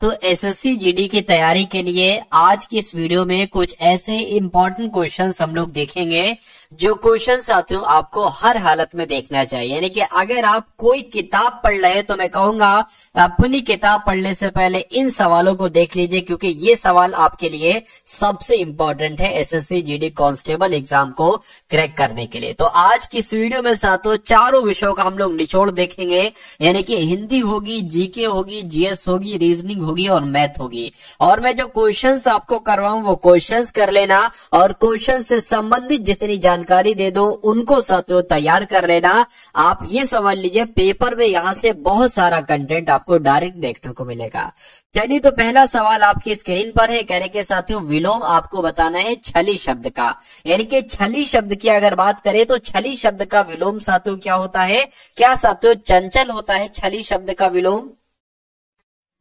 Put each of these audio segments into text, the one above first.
तो SSC GD की तैयारी के लिए आज की इस वीडियो में कुछ ऐसे इंपॉर्टेंट क्वेश्चंस हम लोग देखेंगे जो क्वेश्चन साथियों आपको हर हालत में देखना चाहिए। यानी कि अगर आप कोई किताब पढ़ रहे हैं तो मैं कहूंगा अपनी किताब पढ़ने से पहले इन सवालों को देख लीजिए, क्योंकि ये सवाल आपके लिए सबसे इंपॉर्टेंट है एसएससी जीडी कांस्टेबल एग्जाम को क्रैक करने के लिए। तो आज की इस वीडियो में साथियों चारों विषयों का हम लोग निचोड़ देखेंगे, यानी कि हिंदी होगी, जीके होगी, जीएस होगी, रीजनिंग होगी और मैथ होगी। और मैं जो क्वेश्चंस आपको करवाऊं वो क्वेश्चंस कर लेना और क्वेश्चन से संबंधित जितनी जानकारी दे दो उनको साथियों तैयार कर लेना। आप ये समझ लीजिए पेपर में यहां से बहुत सारा कंटेंट आपको डायरेक्ट देखने को मिलेगा। चलिए तो पहला सवाल आपकी स्क्रीन पर है। कहने के साथियों विलोम आपको बताना है छली शब्द का। यानी कि छली शब्द की अगर बात करें तो छली शब्द का विलोम साथियों क्या होता है? क्या साथियों चंचल होता है छली शब्द का विलोम?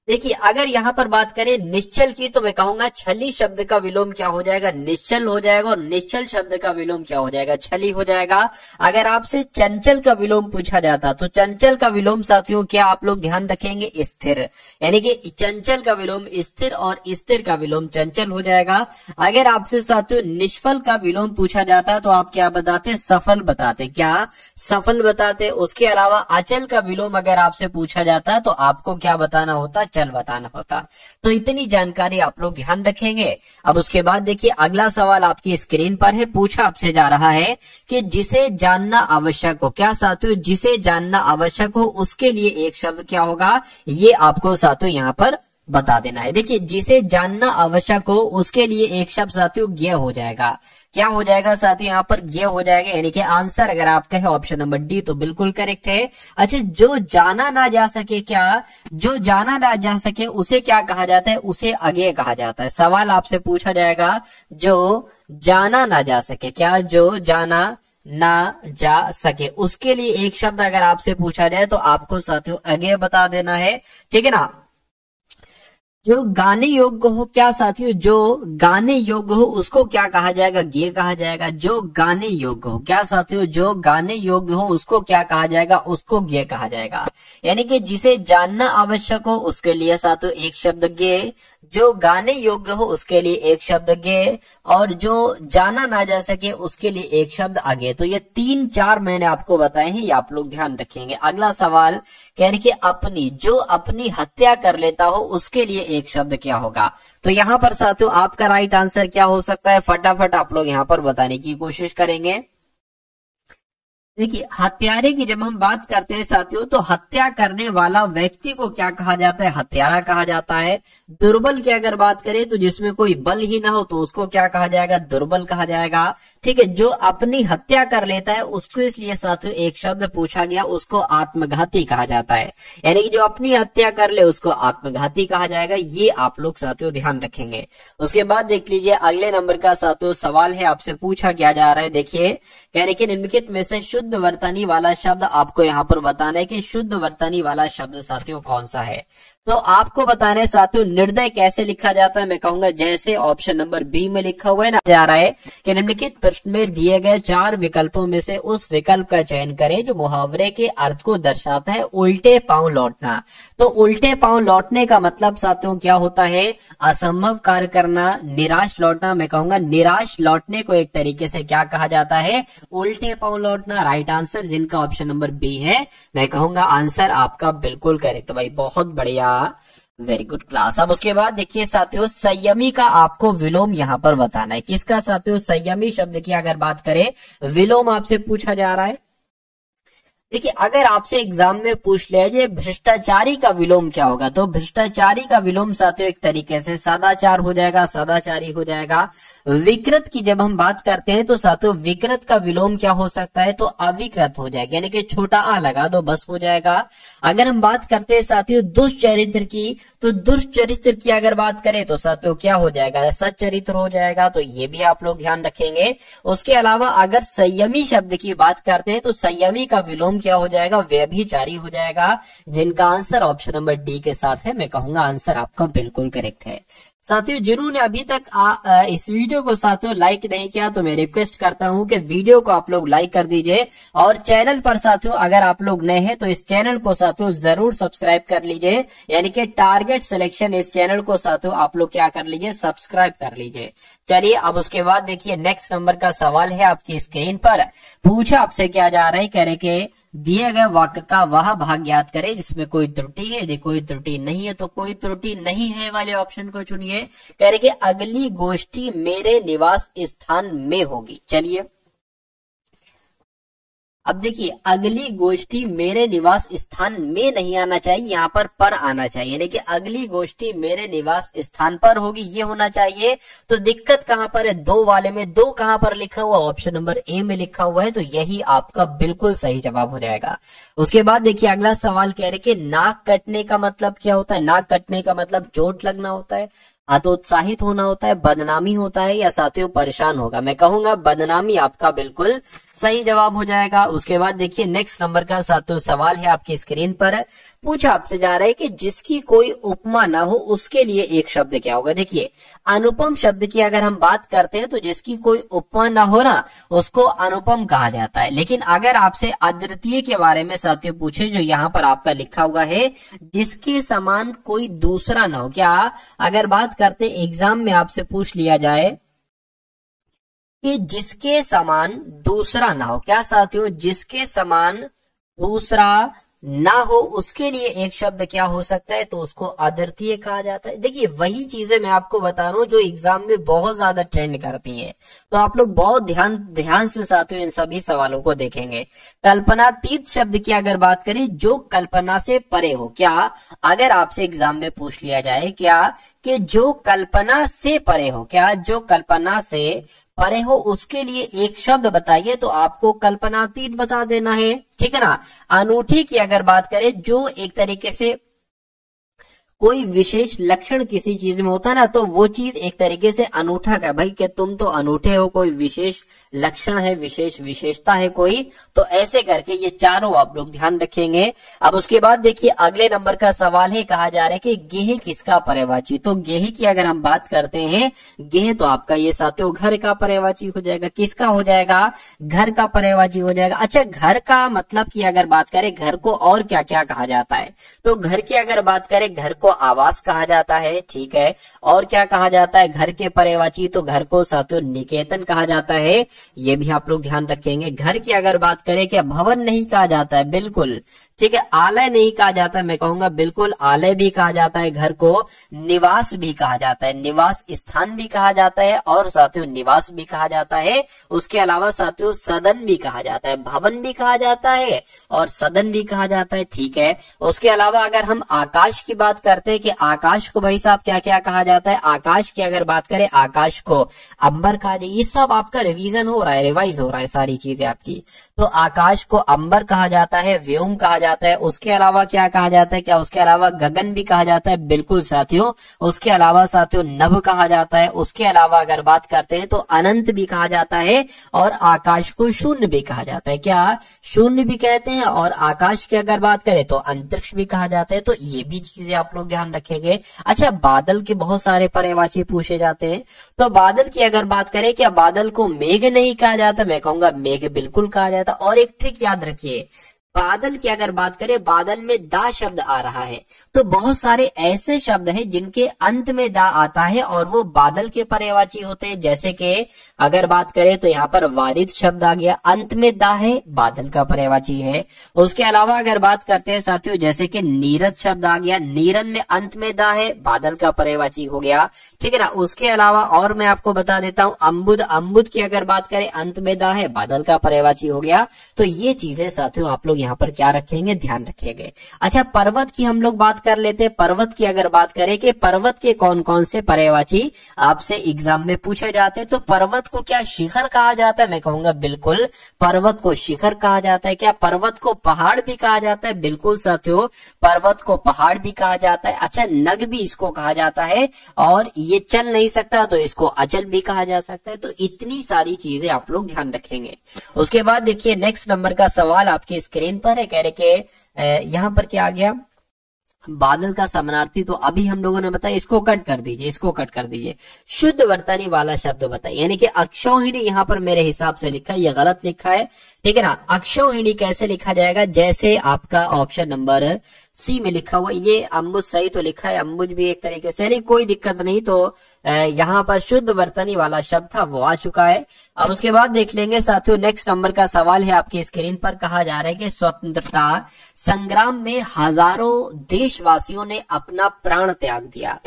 देखिए अगर यहां पर बात करें निश्चल की तो मैं कहूंगा छली शब्द का विलोम क्या हो जाएगा? निश्चल हो जाएगा। और निश्चल शब्द का विलोम क्या हो जाएगा? छली हो जाएगा। अगर आपसे चंचल का विलोम पूछा जाता तो चंचल का विलोम साथियों क्या आप लोग ध्यान रखेंगे? स्थिर। यानी कि चंचल का विलोम स्थिर और स्थिर का विलोम चंचल हो जाएगा। अगर आपसे साथियों निष्फल का विलोम पूछा जाता तो आप क्या बताते? सफल बताते। क्या सफल बताते। उसके अलावा अचल का विलोम अगर आपसे पूछा जाता तो आपको क्या बताना होता? चल बताना होता। तो इतनी जानकारी आप लोग ध्यान रखेंगे। अब उसके बाद देखिए अगला सवाल आपकी स्क्रीन पर है। पूछा आपसे जा रहा है कि जिसे जानना आवश्यक हो। क्या साथियों जिसे जानना आवश्यक हो उसके लिए एक शब्द क्या होगा? ये आपको साथियों यहाँ पर बता देना है। देखिए जिसे जानना आवश्यक हो उसके लिए एक शब्द साथियों ज्ञेय हो जाएगा। क्या हो जाएगा साथियों? यहाँ पर ज्ञेय हो जाएगा। यानी कि आंसर अगर आपका है ऑप्शन नंबर डी तो बिल्कुल करेक्ट है। अच्छा जो जाना ना जा सके, क्या जो जाना ना जा सके उसे क्या कहा जाता है? उसे अज्ञेय कहा जाता है। सवाल आपसे पूछा जाएगा जो जाना ना जा सके। क्या जो जाना ना जा सके उसके लिए एक शब्द अगर आपसे पूछा जाए तो आपको साथियों अज्ञेय बता देना है। ठीक है ना। जो गाने योग्य हो, क्या साथियों जो गाने योग्य हो उसको क्या कहा जाएगा? ज्ञेय कहा जाएगा। जो गाने योग्य हो, क्या साथियों जो गाने योग्य हो उसको क्या कहा जाएगा? उसको ज्ञेय कहा जाएगा। यानी कि जिसे जानना आवश्यक हो उसके लिए साथियों एक शब्द ज्ञेय, जो गाने योग्य हो उसके लिए एक शब्द ज्ञेय और जो जाना ना जा सके उसके लिए एक शब्द अज्ञेय। तो ये 3-4 मैंने आपको बताए हैं, ये आप लोग ध्यान रखेंगे। अगला सवाल कहने कि अपनी, जो अपनी हत्या कर लेता हो उसके लिए एक शब्द क्या होगा? तो यहाँ पर साथियों आपका राइट आंसर क्या हो सकता है? फटाफट आप लोग यहाँ पर बताने की कोशिश करेंगे। देखिए हत्यारे की जब हम बात करते हैं साथियों तो हत्या करने वाला व्यक्ति को क्या कहा जाता है? हत्यारा कहा जाता है। दुर्बल की अगर बात करें तो जिसमें कोई बल ही ना हो तो उसको क्या कहा जाएगा? दुर्बल कहा जाएगा। ठीक है। जो अपनी हत्या कर लेता है उसको इसलिए साथियों एक शब्द पूछा गया, उसको आत्मघाती कहा जाता है। यानी कि जो अपनी हत्या कर ले उसको आत्मघाती कहा जाएगा। ये आप लोग साथियों ध्यान रखेंगे। उसके बाद देख लीजिए अगले नंबर का साथियों सवाल है, आपसे पूछा क्या जा रहा है। देखिए कहने के निम्नलिखित में से शुद्ध वर्तनी वाला शब्द आपको यहाँ पर बताना है कि शुद्ध वर्तनी वाला शब्द साथियों कौन सा है। तो आपको बताना है साथियों निर्दय कैसे लिखा जाता है। मैं कहूंगा जैसे ऑप्शन नंबर बी में लिखा हुआ है ना, जा रहा है कि निम्नलिखित प्रश्न में दिए गए 4 विकल्पों में से उस विकल्प का चयन करें जो मुहावरे के अर्थ को दर्शाता है। उल्टे पांव लौटना। तो उल्टे पांव लौटने का मतलब साथियों क्या होता है? असंभव कार्य करना। निराश लौटना, मैं कहूंगा निराश लौटने को एक तरीके से क्या कहा जाता है? उल्टे पांव लौटना। राइट आंसर जिनका ऑप्शन नंबर बी है, मैं कहूंगा आंसर आपका बिल्कुल करेक्ट भाई, बहुत बढ़िया, वेरी गुड क्लास। अब उसके बाद देखिए साथियों संयमी का आपको विलोम यहाँ पर बताना है। किसका साथियों? संयमी शब्द की अगर बात करें विलोम आपसे पूछा जा रहा है। देखिए अगर आपसे एग्जाम में पूछ लिया जाए भ्रष्टाचारी का विलोम क्या होगा तो भ्रष्टाचारी का विलोम साथियों एक तरीके से सदाचार हो जाएगा, सदाचारी हो जाएगा। विकृत की जब हम बात करते हैं तो साथियों विकृत का विलोम क्या हो सकता है? तो अविकृत हो जाएगा। यानी कि छोटा आ लगा दो बस हो जाएगा। अगर हम बात करते हैं साथियों दुष्चरित्र की तो दुष्चरित्र की अगर बात करें तो साथियों क्या हो जाएगा? सच्चरित्र हो जाएगा। तो ये भी आप लोग ध्यान रखेंगे। उसके अलावा अगर संयमी शब्द की बात करते हैं तो संयमी का विलोम क्या हो जाएगा? व्यभिचारी हो जाएगा। जिनका आंसर ऑप्शन नंबर डी के साथ है, मैं कहूंगा आंसर आपका बिल्कुल करेक्ट है। साथियों जिन्होंने अभी तक इस वीडियो को साथियों लाइक नहीं किया तो मैं रिक्वेस्ट करता हूं कि वीडियो को आप लोग लाइक कर दीजिए, और चैनल पर साथियों अगर आप लोग नए हैं तो इस चैनल को साथियों जरूर सब्सक्राइब कर लीजिए, यानी कि टारगेट सिलेक्शन इस चैनल को साथियों आप लोग क्या कर लीजिए, सब्सक्राइब कर लीजिए। चलिए अब उसके बाद देखिए नेक्स्ट नंबर का सवाल है आपकी स्क्रीन पर। पूछा आपसे क्या जा रहा है, कह रहे कि दिए गए वाक्य का वह भाग ज्ञात करें जिसमें कोई त्रुटि है। यदि कोई त्रुटि नहीं है तो कोई त्रुटि नहीं है वाले ऑप्शन को चुनिए। कह रहे कि अगली गोष्ठी मेरे निवास स्थान में होगी। चलिए अब देखिए अगली गोष्ठी मेरे निवास स्थान में नहीं आना चाहिए, यहाँ पर आना चाहिए, यानी कि अगली गोष्ठी मेरे निवास स्थान पर होगी ये होना चाहिए। तो दिक्कत कहां पर है, दो वाले में, दो कहां पर लिखा हुआ, ऑप्शन नंबर ए में लिखा हुआ है, तो यही आपका बिल्कुल सही जवाब हो जाएगा। उसके बाद देखिए अगला सवाल कह रहे कि नाक कटने का मतलब क्या होता है। नाक कटने का मतलब चोट लगना होता है, हतोत्साहित होना होता है, बदनामी होता है, या साथियों परेशान होगा। मैं कहूंगा बदनामी आपका बिल्कुल सही जवाब हो जाएगा। उसके बाद देखिए नेक्स्ट नंबर का साथियों सवाल है आपकी स्क्रीन पर। पूछा आपसे जा रहा है कि जिसकी कोई उपमा ना हो उसके लिए एक शब्द क्या होगा। देखिए अनुपम शब्द की अगर हम बात करते हैं तो जिसकी कोई उपमा ना हो ना उसको अनुपम कहा जाता है। लेकिन अगर आपसे अद्वितीय के बारे में साथियों पूछे, जो यहाँ पर आपका लिखा हुआ है जिसके समान कोई दूसरा ना हो, क्या अगर बात करते एग्जाम में आपसे पूछ लिया जाए कि जिसके समान दूसरा ना हो, क्या साथियों जिसके समान दूसरा ना हो उसके लिए एक शब्द क्या हो सकता है, तो उसको अद्वितीय कहा जाता है। देखिए वही चीजें मैं आपको बता रहा हूँ जो एग्जाम में बहुत ज्यादा ट्रेंड करती हैं, तो आप लोग बहुत ध्यान से साथियों इन सभी सवालों को देखेंगे। कल्पनातीत शब्द की अगर बात करें, जो कल्पना से परे हो, क्या अगर आपसे एग्जाम में पूछ लिया जाए क्या कि जो कल्पना से परे हो, क्या जो कल्पना से परे हो उसके लिए एक शब्द बताइए, तो आपको कल्पनातीत बता देना है, ठीक है ना। अनूठी की अगर बात करें, जो एक तरीके से कोई विशेष लक्षण किसी चीज में होता है ना, तो वो चीज एक तरीके से अनूठा का भाई कि तुम तो अनूठे हो, कोई विशेष लक्षण है, विशेष विशेषता है कोई, तो ऐसे करके ये चारों आप लोग ध्यान रखेंगे। अब उसके बाद देखिए अगले नंबर का सवाल है, कहा जा रहा है कि गेह किसका पर्यायवाची। तो गेह की अगर हम बात करते हैं, गेह तो आपका ये साथियों घर का पर्यायवाची हो जाएगा। किसका हो जाएगा, घर का पर्यायवाची हो जाएगा। अच्छा घर का मतलब की अगर बात करें, घर को और क्या क्या कहा जाता है, तो घर की अगर बात करें घर को आवास कहा जाता है, ठीक है। और क्या कहा जाता है घर के पर्यायवाची, तो घर को साथियों निकेतन कहा जाता है, ये भी आप लोग ध्यान रखेंगे। घर की अगर बात करें, क्या भवन नहीं कहा जाता है, बिल्कुल ठीक है। आलय नहीं कहा जाता, मैं कहूंगा बिल्कुल आलय भी कहा जाता है। घर को निवास भी कहा जाता है, निवास स्थान भी कहा जाता है, और साथियों निवास भी कहा जाता है। उसके अलावा साथियों सदन भी कहा जाता है, भवन भी कहा जाता है और सदन भी कहा जाता है, ठीक है। उसके अलावा अगर हम आकाश की बात करते हैं कि आकाश को भाई साहब क्या क्या कहा जाता है, आकाश की अगर बात करें आकाश को अंबर कहा जाए। ये सब आपका रिवीजन हो रहा है, रिवाइज हो रहा है सारी चीजें आपकी। तो आकाश को अंबर कहा जाता है, व्योम कहा जाता है। उसके अलावा क्या कहा जाता है, क्या उसके अलावा गगन भी कहा जाता है, बिल्कुल साथियों। उसके अलावा साथियों नभ कहा जाता है। उसके अलावा अगर बात करते हैं तो अनंत भी कहा जाता है, और आकाश को शून्य भी कहा जाता है, क्या शून्य भी कहते हैं। और आकाश की अगर बात करें तो अंतरिक्ष भी कहा जाता है, तो ये भी चीजें आप लोग ध्यान रखेंगे। अच्छा बादल के बहुत सारे पर्यायवाची पूछे जाते हैं, तो बादल की अगर बात करें, क्या बादल को मेघ नहीं कहा जाता, मैं कहूंगा मेघ बिल्कुल कहा जाता। और एक ट्रिक याद रखिए, बादल की अगर बात करें, बादल में दा शब्द आ रहा है, तो बहुत सारे ऐसे शब्द हैं जिनके अंत में दा आता है और वो बादल के पर्यायवाची होते हैं। जैसे कि अगर बात करें तो यहाँ पर वारिद शब्द आ गया, अंत में दा है, बादल का पर्यायवाची है। उसके अलावा अगर बात करते हैं साथियों, जैसे कि नीरद शब्द आ गया, नीरद में अंत में दा है, बादल का पर्यायवाची हो गया, ठीक है ना। उसके अलावा और मैं आपको बता देता हूँ, अम्बुद, अम्बुद की अगर बात करें अंत में दा है, बादल का पर्यायवाची हो गया। तो ये चीजें साथियों आप लोग यहाँ पर क्या रखेंगे, ध्यान रखेंगे। अच्छा पर्वत की हम लोग बात कर लेते हैं। पर्वत की अगर बात करें कि पर्वत के कौन कौन से पर्यायवाची आपसे एग्जाम में पूछे जाते हैं, तो पर्वत को क्या शिखर कहा जाता है, मैं कहूंगा बिल्कुल पर्वत को शिखर कहा जाता है। क्या पर्वत को पहाड़ भी कहा जाता है, बिल्कुल साथियों पर्वत को पहाड़ भी कहा जाता है। अच्छा नग भी इसको कहा जाता है, और ये चल नहीं सकता तो इसको अचल भी कहा जा सकता है। तो इतनी सारी चीजें आप लोग ध्यान रखेंगे। उसके बाद देखिए नेक्स्ट नंबर का सवाल आपकी स्क्रीन पर है, कह रहे कि यहाँ पर क्या आ गया, बादल का समानार्थी तो अभी हम लोगों ने बताया, इसको कट कर दीजिए, इसको कट कर दीजिए। शुद्ध वर्तनी वाला शब्द बताइए, यानी कि अक्षौहिणी यहाँ पर मेरे हिसाब से लिखा है, ये गलत लिखा है, ठीक है ना। अक्षौहिणी कैसे लिखा जाएगा, जैसे आपका ऑप्शन नंबर सी में लिखा हुआ। ये अम्बुज सही तो लिखा है, अम्बुज भी एक तरीके से, यानी कोई दिक्कत नहीं। तो यहाँ पर शुद्ध वर्तनी वाला शब्द था वो आ चुका है। अब उसके बाद देख लेंगे साथियों, नेक्स्ट नंबर का सवाल है आपकी स्क्रीन पर। कहा जा रहा है कि स्वतंत्रता संग्राम में हजारों देशवासियों ने अपना प्राण त्याग दिया,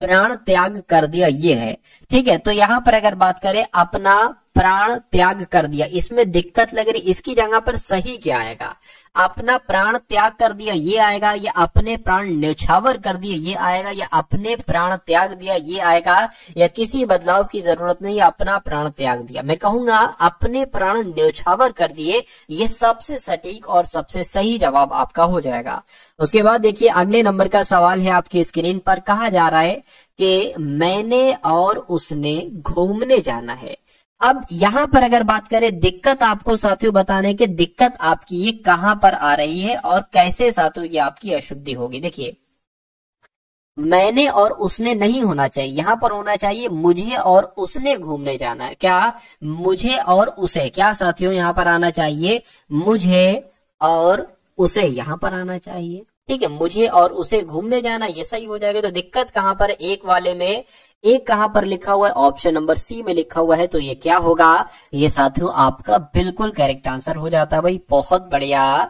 प्राण त्याग कर दिया, ये है, ठीक है। तो यहाँ पर अगर बात करें अपना प्राण त्याग कर दिया, इसमें दिक्कत लग रही, इसकी जगह पर सही क्या आएगा, अपना प्राण त्याग कर दिया ये आएगा, या अपने प्राण न्यौछावर कर दिए ये आएगा, या अपने प्राण त्याग दिया ये आएगा, या किसी बदलाव की जरूरत नहीं, अपना प्राण त्याग दिया। मैं कहूंगा अपने प्राण न्यौछावर कर दिए, ये सबसे सटीक और सबसे सही जवाब आपका हो जाएगा। उसके बाद देखिए अगले नंबर का सवाल है आपकी स्क्रीन पर। कहा जा रहा है कि मैंने और उसने घूमने जाना है। अब यहां पर अगर बात करें, दिक्कत आपको साथियों बताने की, दिक्कत आपकी ये कहां पर आ रही है और कैसे साथियों ये आपकी अशुद्धि होगी। देखिए मैंने और उसने नहीं होना चाहिए, यहां पर होना चाहिए मुझे और उसने घूमने जाना है। क्या मुझे और उसे, क्या साथियों यहां पर आना चाहिए, मुझे और उसे यहां पर आना चाहिए, ठीक है। मुझे और उसे घूमने जाना, ये सही हो जाएगा। तो दिक्कत कहां पर, एक वाले में, एक कहां पर लिखा हुआ है, ऑप्शन नंबर सी में लिखा हुआ है। तो ये क्या होगा, ये साथियों आपका बिल्कुल करेक्ट आंसर हो जाता है भाई, बहुत बढ़िया,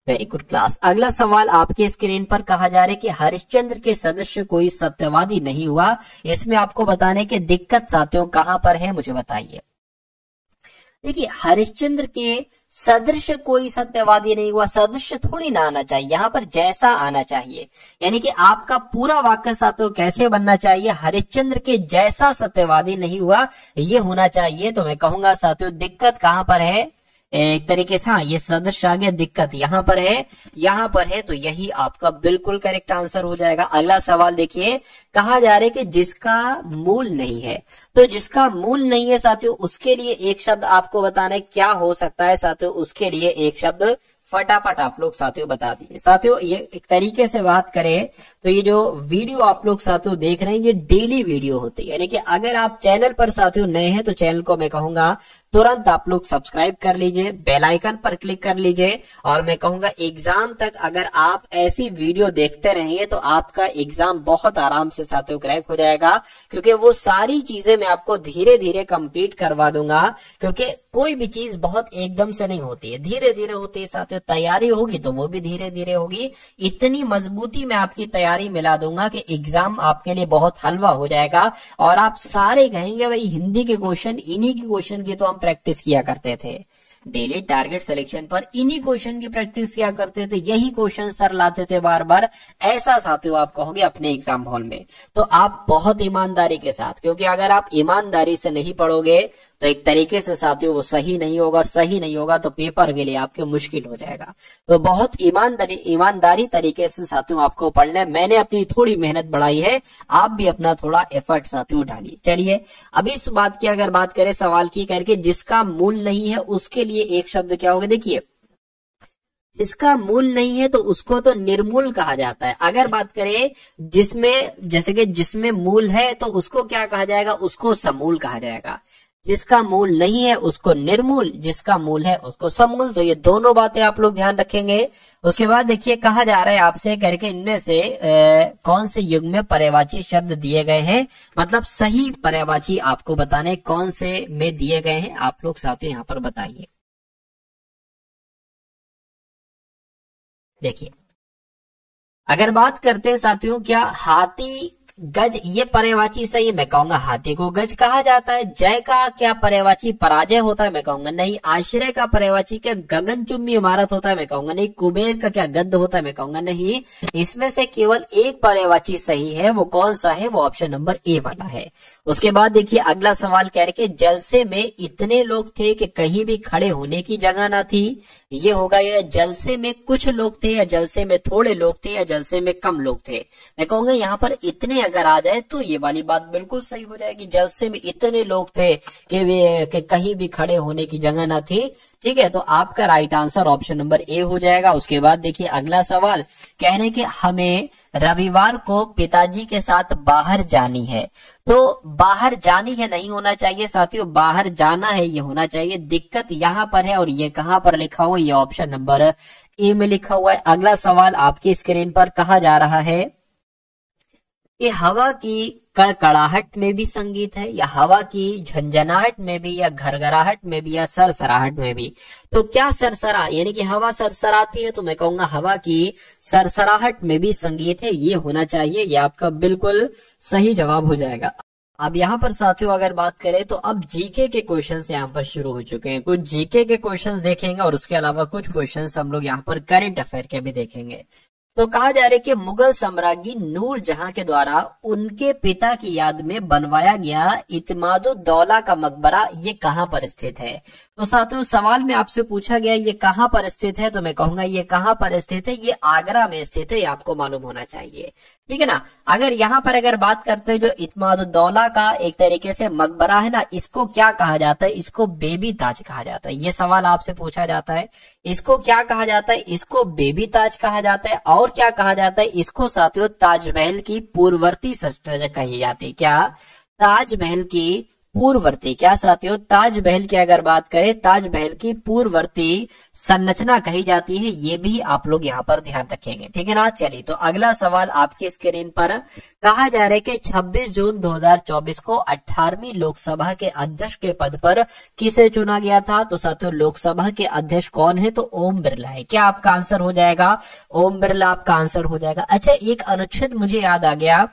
वेरी गुड क्लास। अगला सवाल आपके स्क्रीन पर। कहा जा रहा है कि हरिश्चंद्र के सदस्य कोई सत्यवादी नहीं हुआ। इसमें आपको बताने की दिक्कत साथियों कहां पर है, मुझे बताइए। देखिए हरिश्चंद्र के सदृश कोई सत्यवादी नहीं हुआ, सदृश थोड़ी ना आना चाहिए, यहाँ पर जैसा आना चाहिए, यानी कि आपका पूरा वाक्य साथियों कैसे बनना चाहिए, हरिश्चंद्र के जैसा सत्यवादी नहीं हुआ, ये होना चाहिए। तो मैं कहूंगा साथियों दिक्कत कहां पर है, एक तरीके से, हाँ ये सदृश आ गया, दिक्कत यहाँ पर है, यहाँ पर है, तो यही आपका बिल्कुल करेक्ट आंसर हो जाएगा। अगला सवाल देखिए, कहा जा रहा है कि जिसका मूल नहीं है। तो जिसका मूल नहीं है साथियों, उसके लिए एक शब्द आपको बताना है, क्या हो सकता है साथियों, उसके लिए एक शब्द फटाफट आप लोग साथियों बता दीजिए। साथियों ये एक तरीके से बात करें तो ये जो वीडियो आप लोग साथियों देख रहे हैं, ये डेली वीडियो होती है, यानी कि अगर आप चैनल पर साथियों नए हैं तो चैनल को मैं कहूंगा तुरंत आप लोग सब्सक्राइब कर लीजिए, बेल आइकन पर क्लिक कर लीजिए। और मैं कहूंगा एग्जाम तक अगर आप ऐसी वीडियो देखते रहेंगे तो आपका एग्जाम बहुत आराम से साथियों क्रैक हो जाएगा, क्योंकि वो सारी चीजें मैं आपको धीरे धीरे कंप्लीट करवा दूंगा। क्योंकि कोई भी चीज बहुत एकदम से नहीं होती है, धीरे धीरे होती है साथियों। तैयारी होगी तो वो भी धीरे धीरे होगी, इतनी मजबूती में आपकी तैयारी मिला दूंगा कि एग्जाम आपके लिए बहुत हलवा हो जाएगा। और आप सारे कहेंगे भाई हिंदी के क्वेश्चन, इन्हीं के क्वेश्चन की तो हम प्रैक्टिस किया करते थे, डेली टारगेट सिलेक्शन पर इन्हीं क्वेश्चन की प्रैक्टिस किया करते थे, यही क्वेश्चन सर लाते थे बार बार, ऐसा साथियों आप कहोगे अपने एग्जाम हॉल में। तो आप बहुत ईमानदारी के साथ, क्योंकि अगर आप ईमानदारी से नहीं पढ़ोगे तो एक तरीके से साथियों वो सही नहीं होगा, और सही नहीं होगा तो पेपर के लिए आपके मुश्किल हो जाएगा। तो बहुत ईमानदारी तरीके से साथियों आपको पढ़ना है। मैंने अपनी थोड़ी मेहनत बढ़ाई है, आप भी अपना थोड़ा एफर्ट साथियों डालिए। चलिए अभी इस बात की अगर बात करें, सवाल की करके, जिसका मूल नहीं है उसके लिए एक शब्द क्या होगा। देखिए जिसका मूल नहीं है तो उसको तो निर्मूल कहा जाता है। अगर बात करें जिसमें, जैसे कि जिसमें मूल है तो उसको क्या कहा जाएगा, उसको समूल कहा जाएगा। जिसका मूल नहीं है उसको निर्मूल, जिसका मूल है उसको समूल। तो ये दोनों बातें आप लोग ध्यान रखेंगे। उसके बाद देखिए कहा जा रहा है आपसे करके, इनमें से कौन से युग में पर्यायवाची शब्द दिए गए हैं, मतलब सही पर्यायवाची आपको बताने कौन से में दिए गए हैं, आप लोग साथियों यहाँ पर बताइए। देखिए अगर बात करते हैं साथियों, क्या हाथी गज ये पर्यायवाची सही है, मैं कहूंगा हाथी को गज कहा जाता है। जय का क्या पर्यायवाची पराजय होता है, मैं कहूंगा नहीं। आश्रय का पर्यायवाची क्या गगनचुंबी इमारत होता है, मैं कहूंगा नहीं। कुबेर का क्या गद्द होता है, मैं कहूंगा नहीं। इसमें से केवल एक पर्यायवाची सही है, वो कौन सा है, वो ऑप्शन नंबर ए वाला है। उसके बाद देखिए अगला सवाल कह रहे कि जलसे में इतने लोग थे कि कहीं भी खड़े होने की जगह ना थी, ये होगा। या जलसे में कुछ लोग थे, या जलसे में थोड़े लोग थे, या जलसे में कम लोग थे। मैं कहूंगा यहाँ पर इतने अगर आ जाए तो ये वाली बात बिल्कुल सही हो जाएगी। जलसे में इतने लोग थे कि कहीं भी खड़े होने की जगह ना थी। ठीक है, तो आपका right answer option number A हो जाएगा। उसके बाद देखिए अगला सवाल, कहने कि हमें रविवार को पिताजी के साथ बाहर जानी है। तो बाहर जानी है नहीं होना चाहिए साथियों, बाहर जाना है ये होना चाहिए। दिक्कत यहाँ पर है और ये कहाँ पर लिखा हुआ है, ये ऑप्शन नंबर ए में लिखा हुआ है। अगला सवाल आपकी स्क्रीन पर कहा जा रहा है कि हवा की कड़कड़ाहट में भी संगीत है, या हवा की झंझनाहट में भी, या घरघराहट में भी, या सरसराहट में भी। तो क्या सरसरा यानी कि हवा सरसराती है, तो मैं कहूंगा हवा की सरसराहट में भी संगीत है, ये होना चाहिए। ये आपका बिल्कुल सही जवाब हो जाएगा। अब यहाँ पर साथियों अगर बात करें तो अब जीके के क्वेश्चंस यहाँ पर शुरू हो चुके हैं। कुछ जीके के क्वेश्चंस देखेंगे और उसके अलावा कुछ क्वेश्चंस हम लोग यहाँ पर करंट अफेयर के भी देखेंगे। तो कहा जा रहा है कि मुगल सम्राज्ञी नूरजहां के द्वारा उनके पिता की याद में बनवाया गया इत्मादुद्दौला का मकबरा ये कहां पर स्थित है। तो साथियों सवाल में आपसे पूछा गया ये कहां पर स्थित है, तो मैं कहूंगा ये कहां पर स्थित है, ये आगरा में स्थित है, ये आपको मालूम होना चाहिए। ठीक है ना। अगर यहाँ पर अगर बात करते हैं जो इत्मादुद्दौला का एक तरीके से मकबरा है ना, इसको क्या कहा जाता है, इसको बेबी ताज कहा जाता है। ये सवाल आपसे पूछा जाता है, इसको क्या कहा जाता है, इसको बेबी ताज कहा जाता है। और क्या कहा जाता है, इसको साथियों ताजमहल की पूर्ववर्ती संरचना कही जाती है। क्या, ताजमहल की पूर्ववर्ती, क्या साथियों ताजमहल की अगर बात करें ताजमहल की पूर्ववर्ती संरचना कही जाती है। ये भी आप लोग यहाँ पर ध्यान रखेंगे। ठीक है ना। चलिए तो अगला सवाल आपके स्क्रीन पर कहा जा रहा है कि 26 जून 2024 को 18वीं लोकसभा के अध्यक्ष के पद पर किसे चुना गया था। तो साथियों लोकसभा के अध्यक्ष कौन है, तो ओम बिरला है। क्या आपका आंसर हो जाएगा, ओम बिरला आपका आंसर हो जाएगा। अच्छा एक अनुच्छेद मुझे याद आ गया,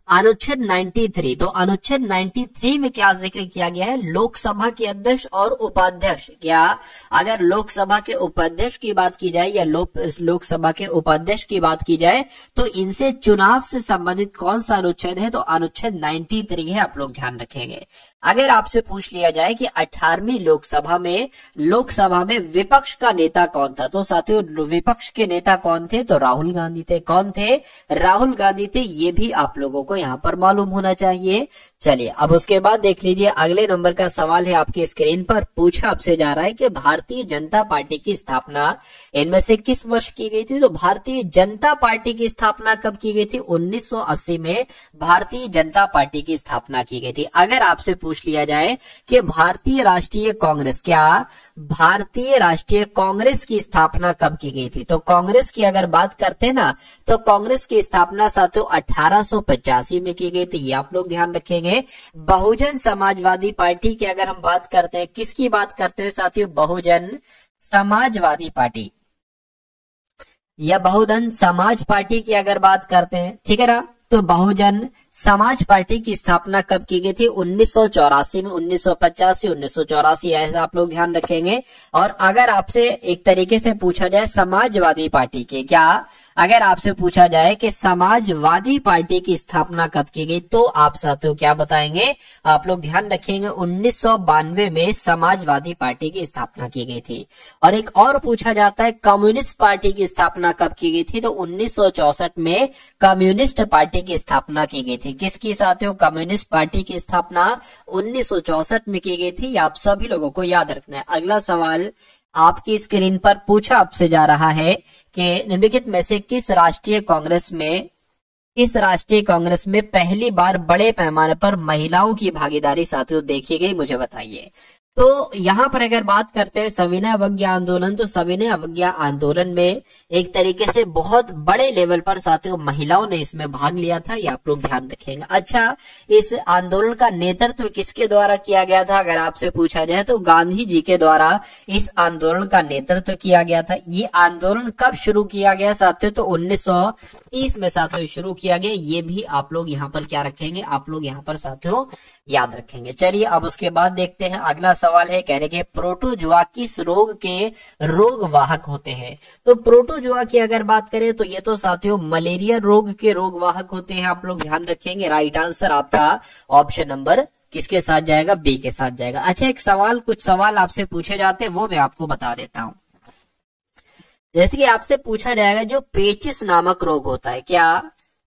अनुच्छेद 93। तो अनुच्छेद 93 में क्या जिक्र किया गया है, लोकसभा के अध्यक्ष और उपाध्यक्ष। क्या, अगर लोकसभा के उपाध्यक्ष की बात की जाए या लोकसभा के उपाध्यक्ष की बात की जाए तो इनसे चुनाव से संबंधित कौन सा अनुच्छेद है, तो अनुच्छेद 93 है। आप लोग ध्यान रखेंगे। अगर आपसे पूछ लिया जाए कि 18वीं लोकसभा में विपक्ष का नेता कौन था, तो साथियों विपक्ष के नेता कौन थे, तो राहुल गांधी थे। कौन थे, राहुल गांधी थे। ये भी आप लोगों को यहाँ पर मालूम होना चाहिए। चलिए अब उसके बाद देख लीजिए अगले नंबर का सवाल है आपकी स्क्रीन पर। पूछा आपसे जा रहा है कि भारतीय जनता पार्टी की स्थापना इनमें से किस वर्ष की गई थी। तो भारतीय जनता पार्टी की स्थापना कब की गई थी, 1980 में भारतीय जनता पार्टी की स्थापना की गई थी। अगर आपसे पूछ लिया जाए कि भारतीय राष्ट्रीय कांग्रेस, क्या भारतीय राष्ट्रीय कांग्रेस की स्थापना कब की गई थी, तो कांग्रेस की अगर बात करते हैं ना, तो कांग्रेस की स्थापना साथियों 1885 में की गई थी। ये आप लोग ध्यान रखेंगे। बहुजन समाजवादी पार्टी की अगर हम बात करते हैं, किसकी बात करते हैं साथियों, बहुजन समाजवादी पार्टी या बहुजन समाज पार्टी की अगर बात करते हैं, ठीक है ना, तो बहुजन समाज पार्टी की स्थापना कब की गई थी, 1984 में। 1985 1984 ऐसा आप लोग ध्यान रखेंगे। और अगर आपसे एक तरीके से पूछा जाए समाजवादी पार्टी की, क्या अगर आपसे पूछा जाए कि समाजवादी पार्टी की स्थापना कब की गई, तो आप साथियों क्या बताएंगे, आप लोग ध्यान रखेंगे 1992 में समाजवादी पार्टी की स्थापना की गई थी। और एक और पूछा जाता है कम्युनिस्ट पार्टी की स्थापना कब की गई थी, तो 1964 में कम्युनिस्ट पार्टी की स्थापना की गई थी। किसकी साथियों, कम्युनिस्ट पार्टी की स्थापना 1964 में की गई थी। आप सभी लोगों को याद रखना है। अगला सवाल आपकी स्क्रीन पर पूछा आपसे जा रहा है कि निम्नलिखित में से किस राष्ट्रीय कांग्रेस में पहली बार बड़े पैमाने पर महिलाओं की भागीदारी साथियों देखी गई, मुझे बताइए। तो यहाँ पर अगर बात करते हैं सविनय अवज्ञा आंदोलन, तो सविनय अवज्ञा आंदोलन में एक तरीके से बहुत बड़े लेवल पर साथियों महिलाओं ने इसमें भाग लिया था। ये आप लोग ध्यान रखेंगे। अच्छा, इस आंदोलन का नेतृत्व किसके द्वारा किया गया था, अगर आपसे पूछा जाए तो गांधी जी के द्वारा इस आंदोलन का नेतृत्व किया गया था। ये आंदोलन कब शुरू किया गया साथियों, तो 1930 में साथियों शुरू किया गया। ये भी आप लोग यहाँ पर क्या रखेंगे, आप लोग यहाँ पर साथियों याद रखेंगे। चलिए अब उसके बाद देखते हैं अगला सवाल है, कह रहे कि प्रोटोजुआ किस रोग के रोग वाहक होते हैं। तो प्रोटोजुआ की अगर बात करें तो ये तो साथियों मलेरिया रोग के रोग वाहक होते हैं। आप लोग ध्यान रखेंगे। राइट आंसर आपका ऑप्शन नंबर किसके साथ जाएगा, बी के साथ जाएगा। अच्छा एक सवाल, कुछ सवाल आपसे पूछे जाते हैं वो मैं आपको बता देता हूं। जैसे कि आपसे पूछा जाएगा जो पेचिस नामक रोग होता है, क्या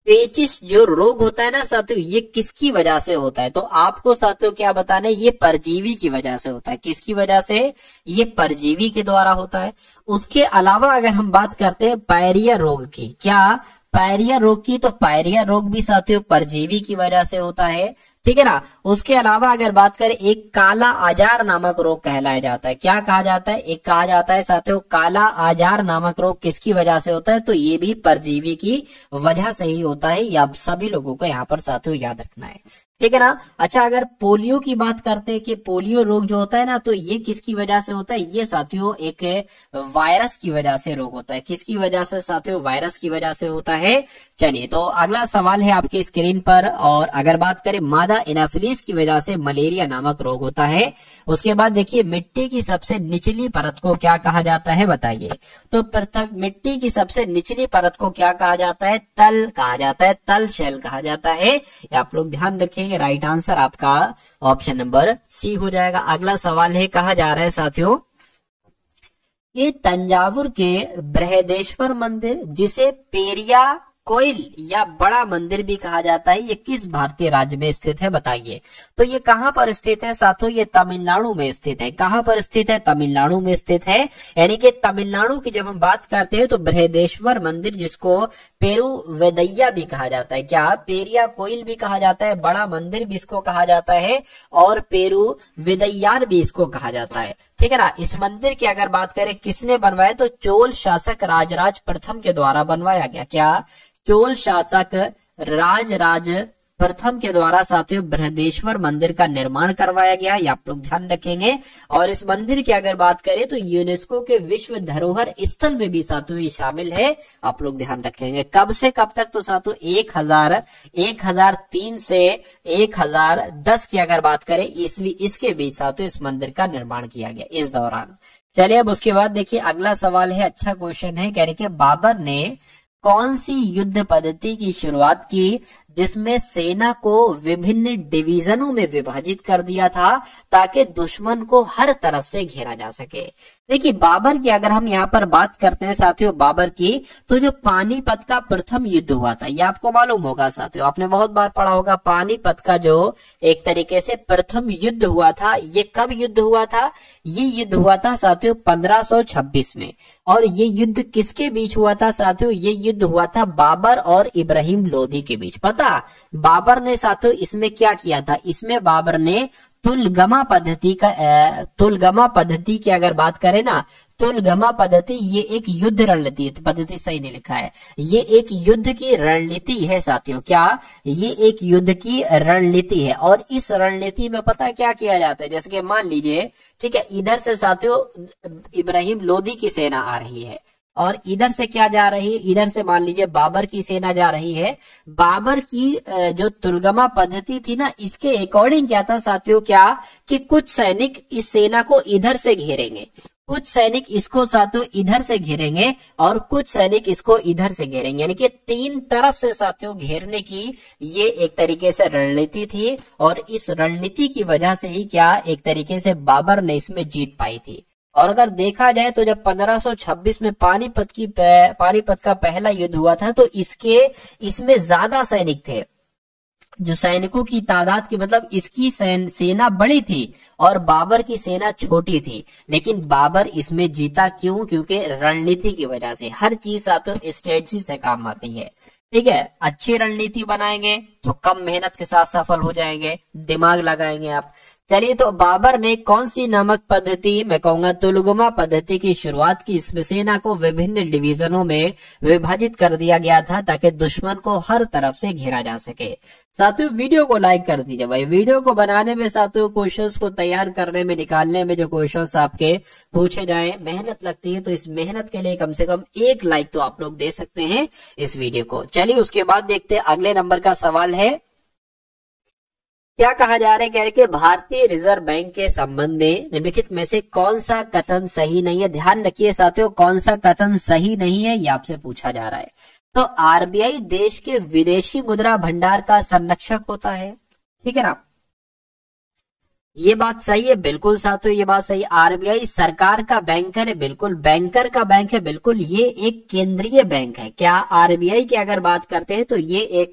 पेचिश जो रोग होता है ना साथियों, ये किसकी वजह से होता है? तो आपको साथियों क्या बताना है, ये परजीवी की वजह से होता है। किसकी वजह से? ये परजीवी के द्वारा होता है। उसके अलावा अगर हम बात करते हैं पायरिया रोग की, क्या पायरिया रोग की, तो पायरिया रोग भी साथियों परजीवी की वजह से होता है, ठीक है ना। उसके अलावा अगर बात करें, एक काला आजार नामक रोग कहलाया जाता है। क्या कहा जाता है? एक कहा जाता है साथियों काला आजार नामक रोग किसकी वजह से होता है? तो ये भी परजीवी की वजह से ही होता है। ये आप सभी लोगों को यहाँ पर साथियों याद रखना है, ठीक है ना। अच्छा, अगर पोलियो की बात करते हैं कि पोलियो रोग जो होता है ना, तो ये किसकी वजह से होता है? ये साथियों एक वायरस की वजह से रोग होता है। किसकी वजह से साथियों? वायरस की वजह से होता है। चलिए, तो अगला सवाल है आपके स्क्रीन पर। और अगर बात करें मादा एनाफिलीज की वजह से मलेरिया नामक रोग होता है। उसके बाद देखिए, मिट्टी की सबसे निचली परत को क्या कहा जाता है, बताइए। तो प्रथम मिट्टी की सबसे निचली परत को क्या कहा जाता है? तल कहा जाता है, तल शेल कहा जाता है। आप लोग ध्यान रखें, राइट आंसर आपका ऑप्शन नंबर सी हो जाएगा। अगला सवाल है, कहा जा रहा है साथियों ये तंजावुर के बृहदेश्वर मंदिर, जिसे पेरिया कोइल या बड़ा मंदिर भी कहा जाता है, ये किस भारतीय राज्य में स्थित है, बताइए। तो ये कहां पर स्थित है साथियों? ये तमिलनाडु में स्थित है। कहां पर स्थित है? तमिलनाडु में स्थित है। यानी कि तमिलनाडु की जब हम बात करते हैं तो बृहदेश्वर मंदिर, जिसको पेरू वेदैया भी कहा जाता है, क्या पेरिया कोइल भी कहा जाता है, बड़ा मंदिर भी इसको कहा जाता है, और पेरू वेदैयार भी इसको कहा जाता है, ठीक है ना। इस मंदिर की अगर बात करें किसने बनवाया, तो चोल शासक राजराज प्रथम के द्वारा बनवाया गया। क्या? चोल शासक राजराज प्रथम के द्वारा साथियों बृहदेश्वर मंदिर का निर्माण करवाया गया। ये आप लोग ध्यान रखेंगे। और इस मंदिर की अगर बात करें तो यूनेस्को के विश्व धरोहर स्थल में भी साथियों ये शामिल है। आप लोग ध्यान रखेंगे। कब से कब तक? तो साथियों 1003 से 1010 की अगर बात करें ईस्वी, इसके बीच साथियों इस मंदिर का निर्माण किया गया इस दौरान। चलिए, अब उसके बाद देखिए अगला सवाल है, अच्छा क्वेश्चन है। कह रहे कि बाबर ने कौन सी युद्ध पद्धति की शुरुआत की जिसमें सेना को विभिन्न डिवीजनों में विभाजित कर दिया था ताकि दुश्मन को हर तरफ से घेरा जा सके। देखिए, बाबर की अगर हम यहाँ पर बात करते हैं साथियों, बाबर की, तो जो पानीपत का प्रथम युद्ध हुआ था, ये आपको मालूम होगा साथियों, आपने बहुत बार पढ़ा होगा। पानीपत का जो एक तरीके से प्रथम युद्ध हुआ था, ये कब युद्ध हुआ था? ये युद्ध हुआ था साथियों 1526 में। और ये युद्ध किसके बीच हुआ था साथियों? ये युद्ध हुआ था बाबर और इब्राहिम लोदी के बीच। पता बाबर ने साथियों इसमें क्या किया था? इसमें बाबर ने तुलगमा पद्धति की अगर बात करें ना, तुलगमा पद्धति ये एक युद्ध रणनीति, पद्धति सही नहीं लिखा है, ये एक युद्ध की रणनीति है साथियों। क्या? ये एक युद्ध की रणनीति है। और इस रणनीति में पता क्या किया जाता है? जैसे कि मान लीजिए, ठीक है, इधर से साथियों इब्राहिम लोदी की सेना आ रही है और इधर से क्या जा रही है? इधर से मान लीजिए बाबर की सेना जा रही है। बाबर की जो तुलगमा पद्धति थी ना, इसके अकॉर्डिंग क्या था साथियों? क्या कि कुछ सैनिक इस सेना को इधर से घेरेंगे, कुछ सैनिक इसको साथियों इधर से घेरेंगे और कुछ सैनिक इसको इधर से घेरेंगे। यानी कि तीन तरफ से साथियों घेरने की ये एक तरीके से रणनीति थी। और इस रणनीति की वजह से ही क्या एक तरीके से बाबर ने इसमें जीत पाई थी। और अगर देखा जाए तो जब 1526 में पानीपत का पहला युद्ध हुआ था, तो इसमें ज्यादा सैनिक थे। जो सैनिकों की तादाद की मतलब इसकी सेना बड़ी थी और बाबर की सेना छोटी थी, लेकिन बाबर इसमें जीता। क्यों? क्योंकि रणनीति की वजह से। हर चीज साथियों स्ट्रेटजी से काम आती है, ठीक है। अच्छी रणनीति बनाएंगे तो कम मेहनत के साथ सफल हो जाएंगे, दिमाग लगाएंगे आप। चलिए, तो बाबर ने कौन सी नामक पद्धति, मैं कहूंगा तुलगमा पद्धति की शुरुआत की। इसमें सेना को विभिन्न डिवीजनों में विभाजित कर दिया गया था ताकि दुश्मन को हर तरफ से घेरा जा सके। साथियों वीडियो को लाइक कर दीजिए भाई। वीडियो को बनाने में साथियों, क्वेश्चंस को तैयार करने में, निकालने में जो क्वेश्चंस आपके पूछे जाए, मेहनत लगती है, तो इस मेहनत के लिए कम से कम एक लाइक तो आप लोग दे सकते हैं इस वीडियो को। चलिए, उसके बाद देखते हैं अगले नंबर का सवाल है। क्या कहा जा रहा है? कह रहे कि भारतीय रिजर्व बैंक के संबंध में निम्नलिखित में से कौन सा कथन सही नहीं है। ध्यान रखिए साथियों, कौन सा कथन सही नहीं है ये आपसे पूछा जा रहा है। तो आरबीआई देश के विदेशी मुद्रा भंडार का संरक्षक होता है, ठीक है ना। ये बात सही है, बिल्कुल साथियों, ये बात सही। आरबीआई सरकार का बैंकर है, बिल्कुल बैंकर का बैंक है, बिल्कुल। ये एक केंद्रीय बैंक है। क्या आरबीआई की अगर बात करते हैं तो ये एक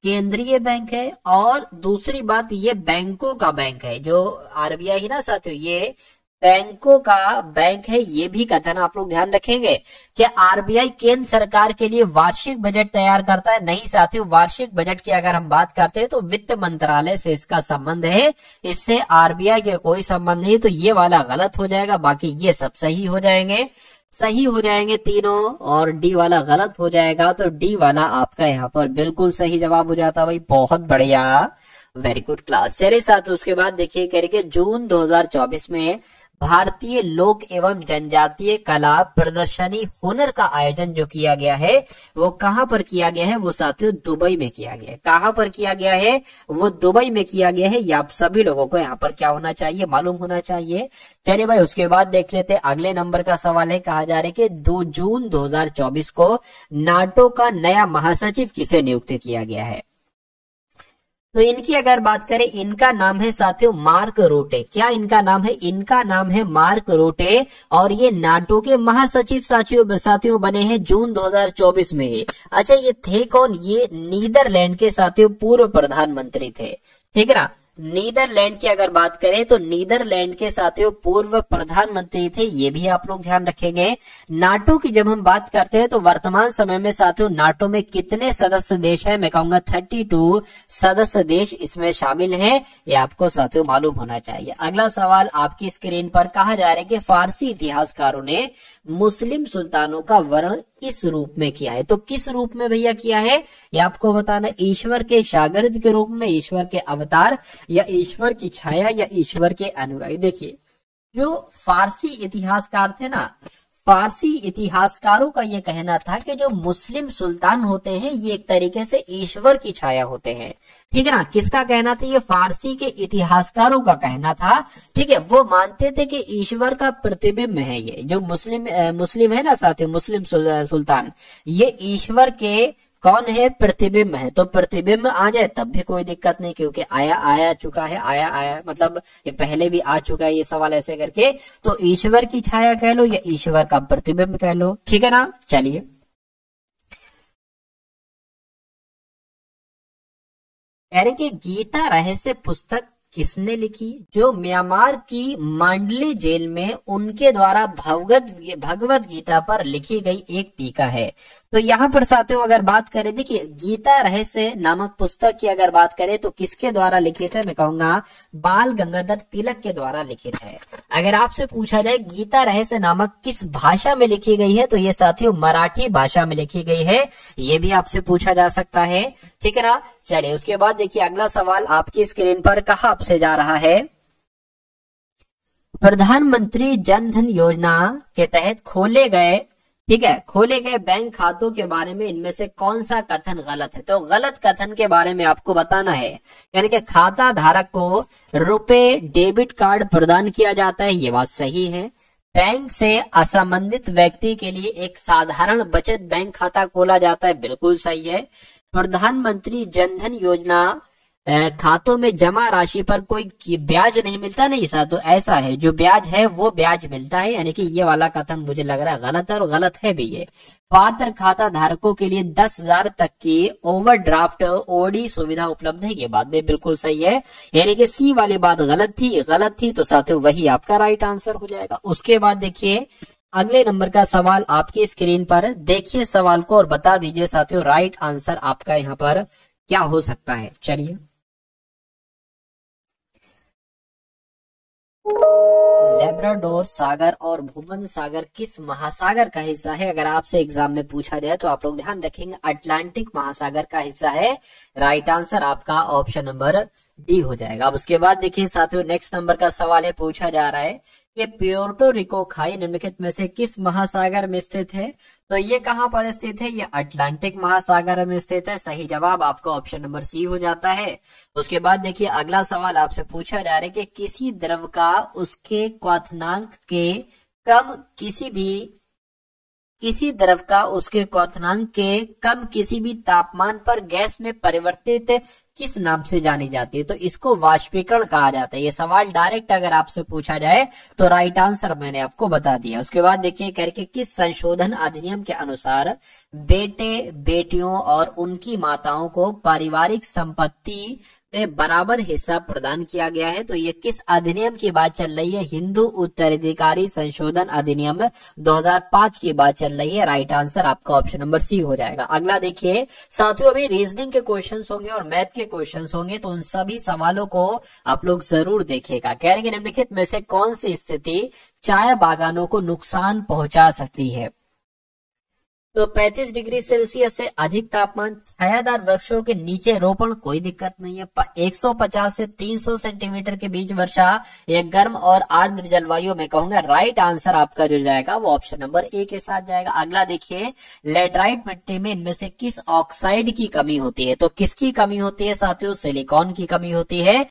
केंद्रीय बैंक है। और दूसरी बात, ये बैंकों का बैंक है। जो आरबीआई है ना साथियों, ये बैंकों का बैंक है। ये भी कथन आप लोग ध्यान रखेंगे कि आरबीआई केंद्र सरकार के लिए वार्षिक बजट तैयार करता है। नहीं साथियों, वार्षिक बजट की अगर हम बात करते हैं तो वित्त मंत्रालय से इसका संबंध है, इससे आरबीआई के कोई संबंध नहीं। तो ये वाला गलत हो जाएगा, बाकी ये सब सही हो जाएंगे, सही हो जाएंगे तीनों। और डी वाला गलत हो जाएगा, तो डी वाला आपका यहाँ पर बिल्कुल सही जवाब हो जाता भाई। बहुत बढ़िया, वेरी गुड क्लास। चलिए साथ उसके बाद देखिए करके जून 2024 में भारतीय लोक एवं जनजातीय कला प्रदर्शनी हुनर का आयोजन जो किया गया है वो कहां पर किया गया है? वो साथियों दुबई में किया गया है। कहां पर किया गया है? वो दुबई में किया गया है। ये आप सभी लोगों को यहाँ पर क्या होना चाहिए? मालूम होना चाहिए। चलिए भाई उसके बाद देख लेते हैं अगले नंबर का सवाल है। कहा जा रहा है कि 2 जून 2024 को नाटो का नया महासचिव किसे नियुक्त किया गया है? तो इनकी अगर बात करें, इनका नाम है साथियों मार्क रूटे। क्या इनका नाम है? इनका नाम है मार्क रूटे। और ये नाटो के महासचिव साथियों बने हैं जून 2024 में ही। अच्छा, ये थे कौन? ये नीदरलैंड के साथियों पूर्व प्रधानमंत्री थे। ठीक है ना। नीदरलैंड की अगर बात करें तो नीदरलैंड के साथियों पूर्व प्रधानमंत्री थे। ये भी आप लोग ध्यान रखेंगे। नाटो की जब हम बात करते हैं तो वर्तमान समय में साथियों नाटो में कितने सदस्य देश हैं? मैं कहूंगा 32 सदस्य देश इसमें शामिल हैं। ये आपको साथियों मालूम होना चाहिए। अगला सवाल आपकी स्क्रीन पर कहा जा रहा है कि फारसी इतिहासकारों ने मुस्लिम सुल्तानों का वर्णन इस रूप में किया है। तो किस रूप में भैया किया है? ये आपको बताना। ईश्वर के शागिर्द के रूप में, ईश्वर के अवतार, या ईश्वर की छाया, या ईश्वर के अनुयायी। देखिए जो फारसी इतिहासकार थे ना, फारसी इतिहासकारों का ये कहना था कि जो मुस्लिम सुल्तान होते हैं ये एक तरीके से ईश्वर की छाया होते हैं। ठीक है ना। किसका कहना था? ये फारसी के इतिहासकारों का कहना था। ठीक है। वो मानते थे कि ईश्वर का प्रतिबिंब है। ये जो मुस्लिम है ना साथियों, मुस्लिम सुल्तान, ये ईश्वर के कौन है? प्रतिबिंब है। तो प्रतिबिंब आ जाए तब भी कोई दिक्कत नहीं, क्योंकि आया चुका है। आया मतलब ये पहले भी आ चुका है ये सवाल ऐसे करके। तो ईश्वर की छाया कह लो या ईश्वर का प्रतिबिंब कह लो। ठीक है ना। चलिए कह रहे कि गीता रहस्य पुस्तक किसने लिखी? जो म्यांमार की मांडले जेल में उनके द्वारा भगवत गीता पर लिखी गई एक टीका है। तो यहाँ पर साथियों अगर बात करें, देखिए गीता रहस्य नामक पुस्तक की अगर बात करें तो किसके द्वारा लिखित है? मैं कहूंगा बाल गंगाधर तिलक के द्वारा लिखित है। अगर आपसे पूछा जाए गीता रहस्य नामक किस भाषा में लिखी गई है, तो ये साथियों मराठी भाषा में लिखी गई है। ये भी आपसे पूछा जा सकता है। ठीक है ना। चलिए उसके बाद देखिए अगला सवाल आपकी स्क्रीन पर कहाँ आपसे जा रहा है? प्रधानमंत्री जन धन योजना के तहत खोले गए बैंक खातों के बारे में इनमें से कौन सा कथन गलत है? तो गलत कथन के बारे में आपको बताना है। यानी कि खाता धारक को रुपए डेबिट कार्ड प्रदान किया जाता है, ये बात सही है। बैंक से असंबंधित व्यक्ति के लिए एक साधारण बचत बैंक खाता खोला जाता है, बिल्कुल सही है। प्रधानमंत्री जन धन योजना खातों में जमा राशि पर कोई ब्याज नहीं मिलता, नहीं सा तो ऐसा है, जो ब्याज है वो ब्याज मिलता है। यानी कि ये वाला कथन मुझे लग रहा है गलत है, और गलत है भी ये। पात्र खाता धारकों के लिए 10,000 तक की ओवरड्राफ्ट ओडी सुविधा उपलब्ध है, ये बात भी बिल्कुल सही है। यानी कि सी वाली बात गलत थी तो साथियों वही आपका राइट आंसर हो जाएगा। उसके बाद देखिए अगले नंबर का सवाल आपकी स्क्रीन पर, देखिए सवाल को और बता दीजिए साथियों राइट आंसर आपका यहाँ पर क्या हो सकता है। चलिए लेब्राडोर सागर और भूमध्य सागर किस महासागर का हिस्सा है? अगर आपसे एग्जाम में पूछा जाए तो आप लोग ध्यान रखेंगे अटलांटिक महासागर का हिस्सा है। राइट आंसर आपका ऑप्शन नंबर डी हो जाएगा। अब उसके बाद देखिए साथियों नेक्स्ट नंबर का सवाल है, पूछा जा रहा है कि प्योर्टो रिको खाई निम्नलिखित में से किस महासागर में स्थित है? तो ये कहां पर स्थित है? ये अटलांटिक महासागर में स्थित है। सही जवाब आपका ऑप्शन नंबर सी हो जाता है। उसके बाद देखिए अगला सवाल आपसे पूछा जा रहा है कि किसी द्रव का उसके क्वथनांक के कम किसी भी तापमान पर गैस में परिवर्तित किस नाम से जानी जाती है? तो इसको वाष्पीकरण कहा जाता है। ये सवाल डायरेक्ट अगर आपसे पूछा जाए तो राइट आंसर मैंने आपको बता दिया। उसके बाद देखिए करके किस संशोधन अधिनियम के अनुसार बेटे बेटियों और उनकी माताओं को पारिवारिक संपत्ति में बराबर हिस्सा प्रदान किया गया है? तो ये किस अधिनियम की बात चल रही है? हिंदू उत्तराधिकारी संशोधन अधिनियम 2005 की बात चल रही है। राइट आंसर आपका ऑप्शन नंबर सी हो जाएगा। अगला देखिए साथियों, अभी रीजनिंग के क्वेश्चंस होंगे और मैथ के क्वेश्चंस होंगे, तो उन सभी सवालों को आप लोग जरूर देखिएगा। कह रहे हैं निम्नलिखित में से कौन सी स्थिति चाय बागानों को नुकसान पहुंचा सकती है? तो 35 डिग्री सेल्सियस से अधिक तापमान, छायादार वृक्षों के नीचे रोपण कोई दिक्कत नहीं है, 150 से 300 सेंटीमीटर के बीच वर्षा, या गर्म और आर्द्र जलवायु में कहूंगा। राइट आंसर आपका जो जाएगा वो ऑप्शन नंबर ए के साथ जाएगा। अगला देखिए लेटराइट मिट्टी में इनमें से किस ऑक्साइड की कमी होती है? तो किसकी कमी होती है साथियों? सिलिकॉन की कमी होती है।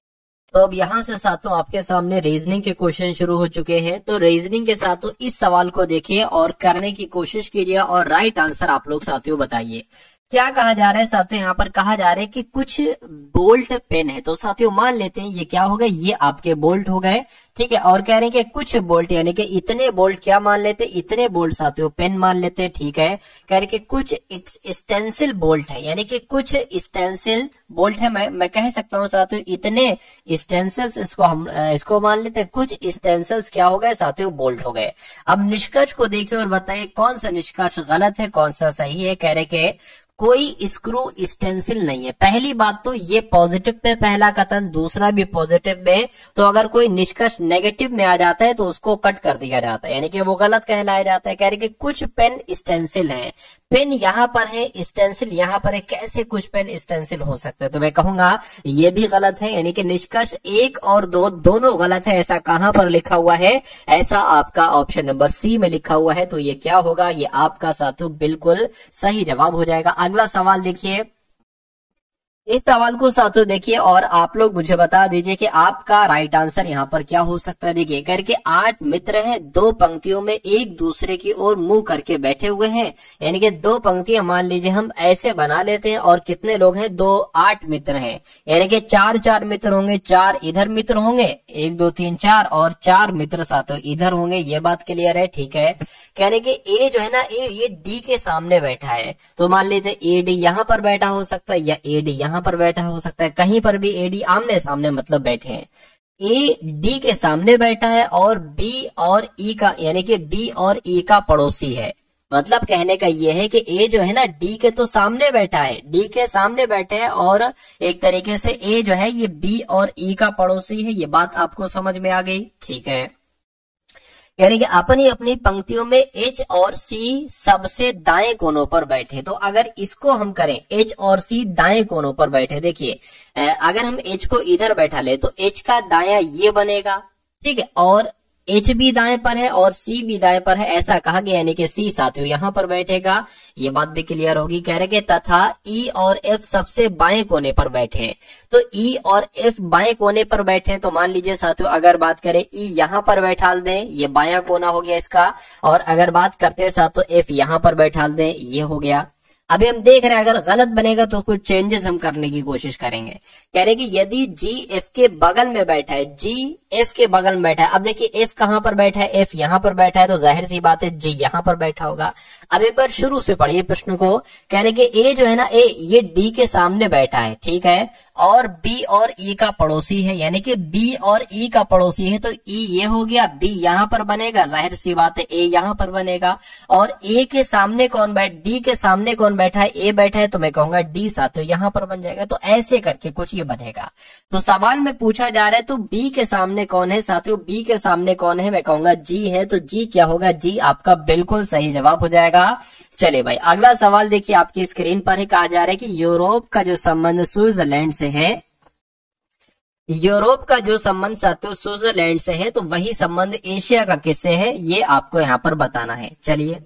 तो अब यहाँ से साथियों आपके सामने रीजनिंग के क्वेश्चन शुरू हो चुके हैं। तो रीजनिंग के साथियों इस सवाल को देखिए और करने की कोशिश कीजिए और राइट आंसर आप लोग साथियों बताइए। क्या कहा जा रहा है साथियों? यहाँ पर कहा जा रहा है कि कुछ बोल्ट पेन है। तो साथियों मान लेते हैं ये क्या हो गए, ये आपके बोल्ट हो गए, ठीक है। और कह रहे हैं कि कुछ बोल्ट यानी कि इतने बोल्ट क्या मान लेते, इतने बोल्ट साथियों पेन मान लेते हैं, ठीक है। कह रहे कि कुछ स्टेंसिल बोल्ट है, यानी कि कुछ स्टेंसिल बोल्ट है। मैं कह सकता हूँ साथियों इतने स्टेंसिल्स, इसको मान लेते हैं। कुछ स्टेंसिल्स क्या हो गए साथियों? बोल्ट हो गए। अब निष्कर्ष को देखिए और बताइए कौन सा निष्कर्ष गलत है, कौन सा सही है। कह रहे कि कोई स्क्रू स्टेंसिल नहीं है। पहली बात तो ये पॉजिटिव में पहला कथन, दूसरा भी पॉजिटिव में। तो अगर कोई निष्कर्ष नेगेटिव में आ जाता है तो उसको कट कर दिया जाता है, यानी कि वो गलत कहलाया जाता है। कह रहे कि कुछ पेन स्टेंसिल है, पेन यहाँ पर है, स्टेंसिल यहाँ पर है, कैसे कुछ पेन स्टेंसिल हो सकते हैं? तो मैं कहूंगा ये भी गलत है, यानी कि निष्कर्ष 1 और 2 दोनों गलत है। ऐसा कहां पर लिखा हुआ है? ऐसा आपका ऑप्शन नंबर सी में लिखा हुआ है। तो ये क्या होगा? ये आपका साथियों बिल्कुल सही जवाब हो जाएगा। अगला सवाल देखिए, इस सवाल को साथियों देखिए और आप लोग मुझे बता दीजिए कि आपका राइट आंसर यहाँ पर क्या हो सकता है। देखिए करके 8 मित्र हैं, 2 पंक्तियों में एक दूसरे की ओर मुंह करके बैठे हुए हैं, यानी कि 2 पंक्तियां मान लीजिए हम ऐसे बना लेते हैं। और कितने लोग हैं? 8 मित्र हैं, यानी कि 4 मित्र होंगे, 4 इधर मित्र होंगे, 1 2 3 4 और 4 मित्र साथियों इधर होंगे। ये बात क्लियर है, ठीक है। कहने के ए जो है ना, ये डी के सामने बैठा है, तो मान लीजिए ए डी यहाँ पर बैठा हो सकता है या ए डी यहाँ पर बैठा हो सकता है। कहीं पर भी ए डी आमने सामने मतलब बैठे हैं। ए डी के सामने बैठा है और बी और ई का, यानी कि बी और ई का पड़ोसी है। मतलब कहने का ये है कि ए जो है ना डी के तो सामने बैठा है, डी के सामने बैठे हैं और एक तरीके से ए जो है ये बी और ई का पड़ोसी है। ये बात आपको समझ में आ गई, ठीक है। यानी कि अपनी अपनी पंक्तियों में एच और सी सबसे दाएं कोनों पर बैठे। तो अगर इसको हम करें, एच और सी दाएं कोनों पर बैठे, देखिए अगर हम एच को इधर बैठा ले तो एच का दायां ये बनेगा, ठीक है, और एच भी दाएं पर है और सी भी दाएं पर है, ऐसा कहा गया, यानी कि सी साथियों यहाँ पर बैठेगा। ये बात भी क्लियर होगी। कह रहे कि तथा ई और एफ सबसे बाएं कोने पर बैठे हैं। तो ई और एफ बाएं कोने पर बैठे हैं, तो मान लीजिए साथियों अगर बात करें ई यहाँ पर बैठा दें, ये बायां कोना हो गया इसका, और अगर बात करते हैं साथियों एफ यहाँ पर बैठा दें, ये हो गया। अभी हम देख रहे हैं अगर गलत बनेगा तो कुछ चेंजेस हम करने की कोशिश करेंगे। कह रहे कि यदि जी एफ के बगल में बैठा है, जी एफ के बगल में बैठा है, अब देखिए एफ कहां पर बैठा है, एफ यहां पर बैठा है, तो जाहिर सी बात है जी यहां पर बैठा होगा। अब एक बार शुरू से पढ़िए प्रश्न को। कह रहे कि ए जो है ना, ए ये डी के सामने बैठा है, ठीक है, और बी और ई का पड़ोसी है, यानी कि बी और ई का पड़ोसी है, तो ई ये हो गया, बी यहां पर बनेगा, जाहिर सी बात है ए यहां पर बनेगा। और ए के सामने कौन डी के सामने कौन बैठा है, ए बैठा है, तो मैं कहूंगा डी साथियों यहां पर बन जाएगा। तो ऐसे करके कुछ ये बनेगा। तो सवाल में पूछा जा रहा है तो बी के सामने कौन है साथियों, बी के सामने कौन है, मैं कहूंगा जी है। तो जी क्या होगा, जी आपका बिल्कुल सही जवाब हो जाएगा। चलिए भाई अगला सवाल देखिए आपकी स्क्रीन पर है। कहा जा रहा है कि यूरोप का जो संबंध स्विट्जरलैंड से है, यूरोप का जो संबंध साथियों स्विट्जरलैंड से है, तो वही संबंध एशिया का किससे है, ये आपको यहाँ पर बताना है। चलिए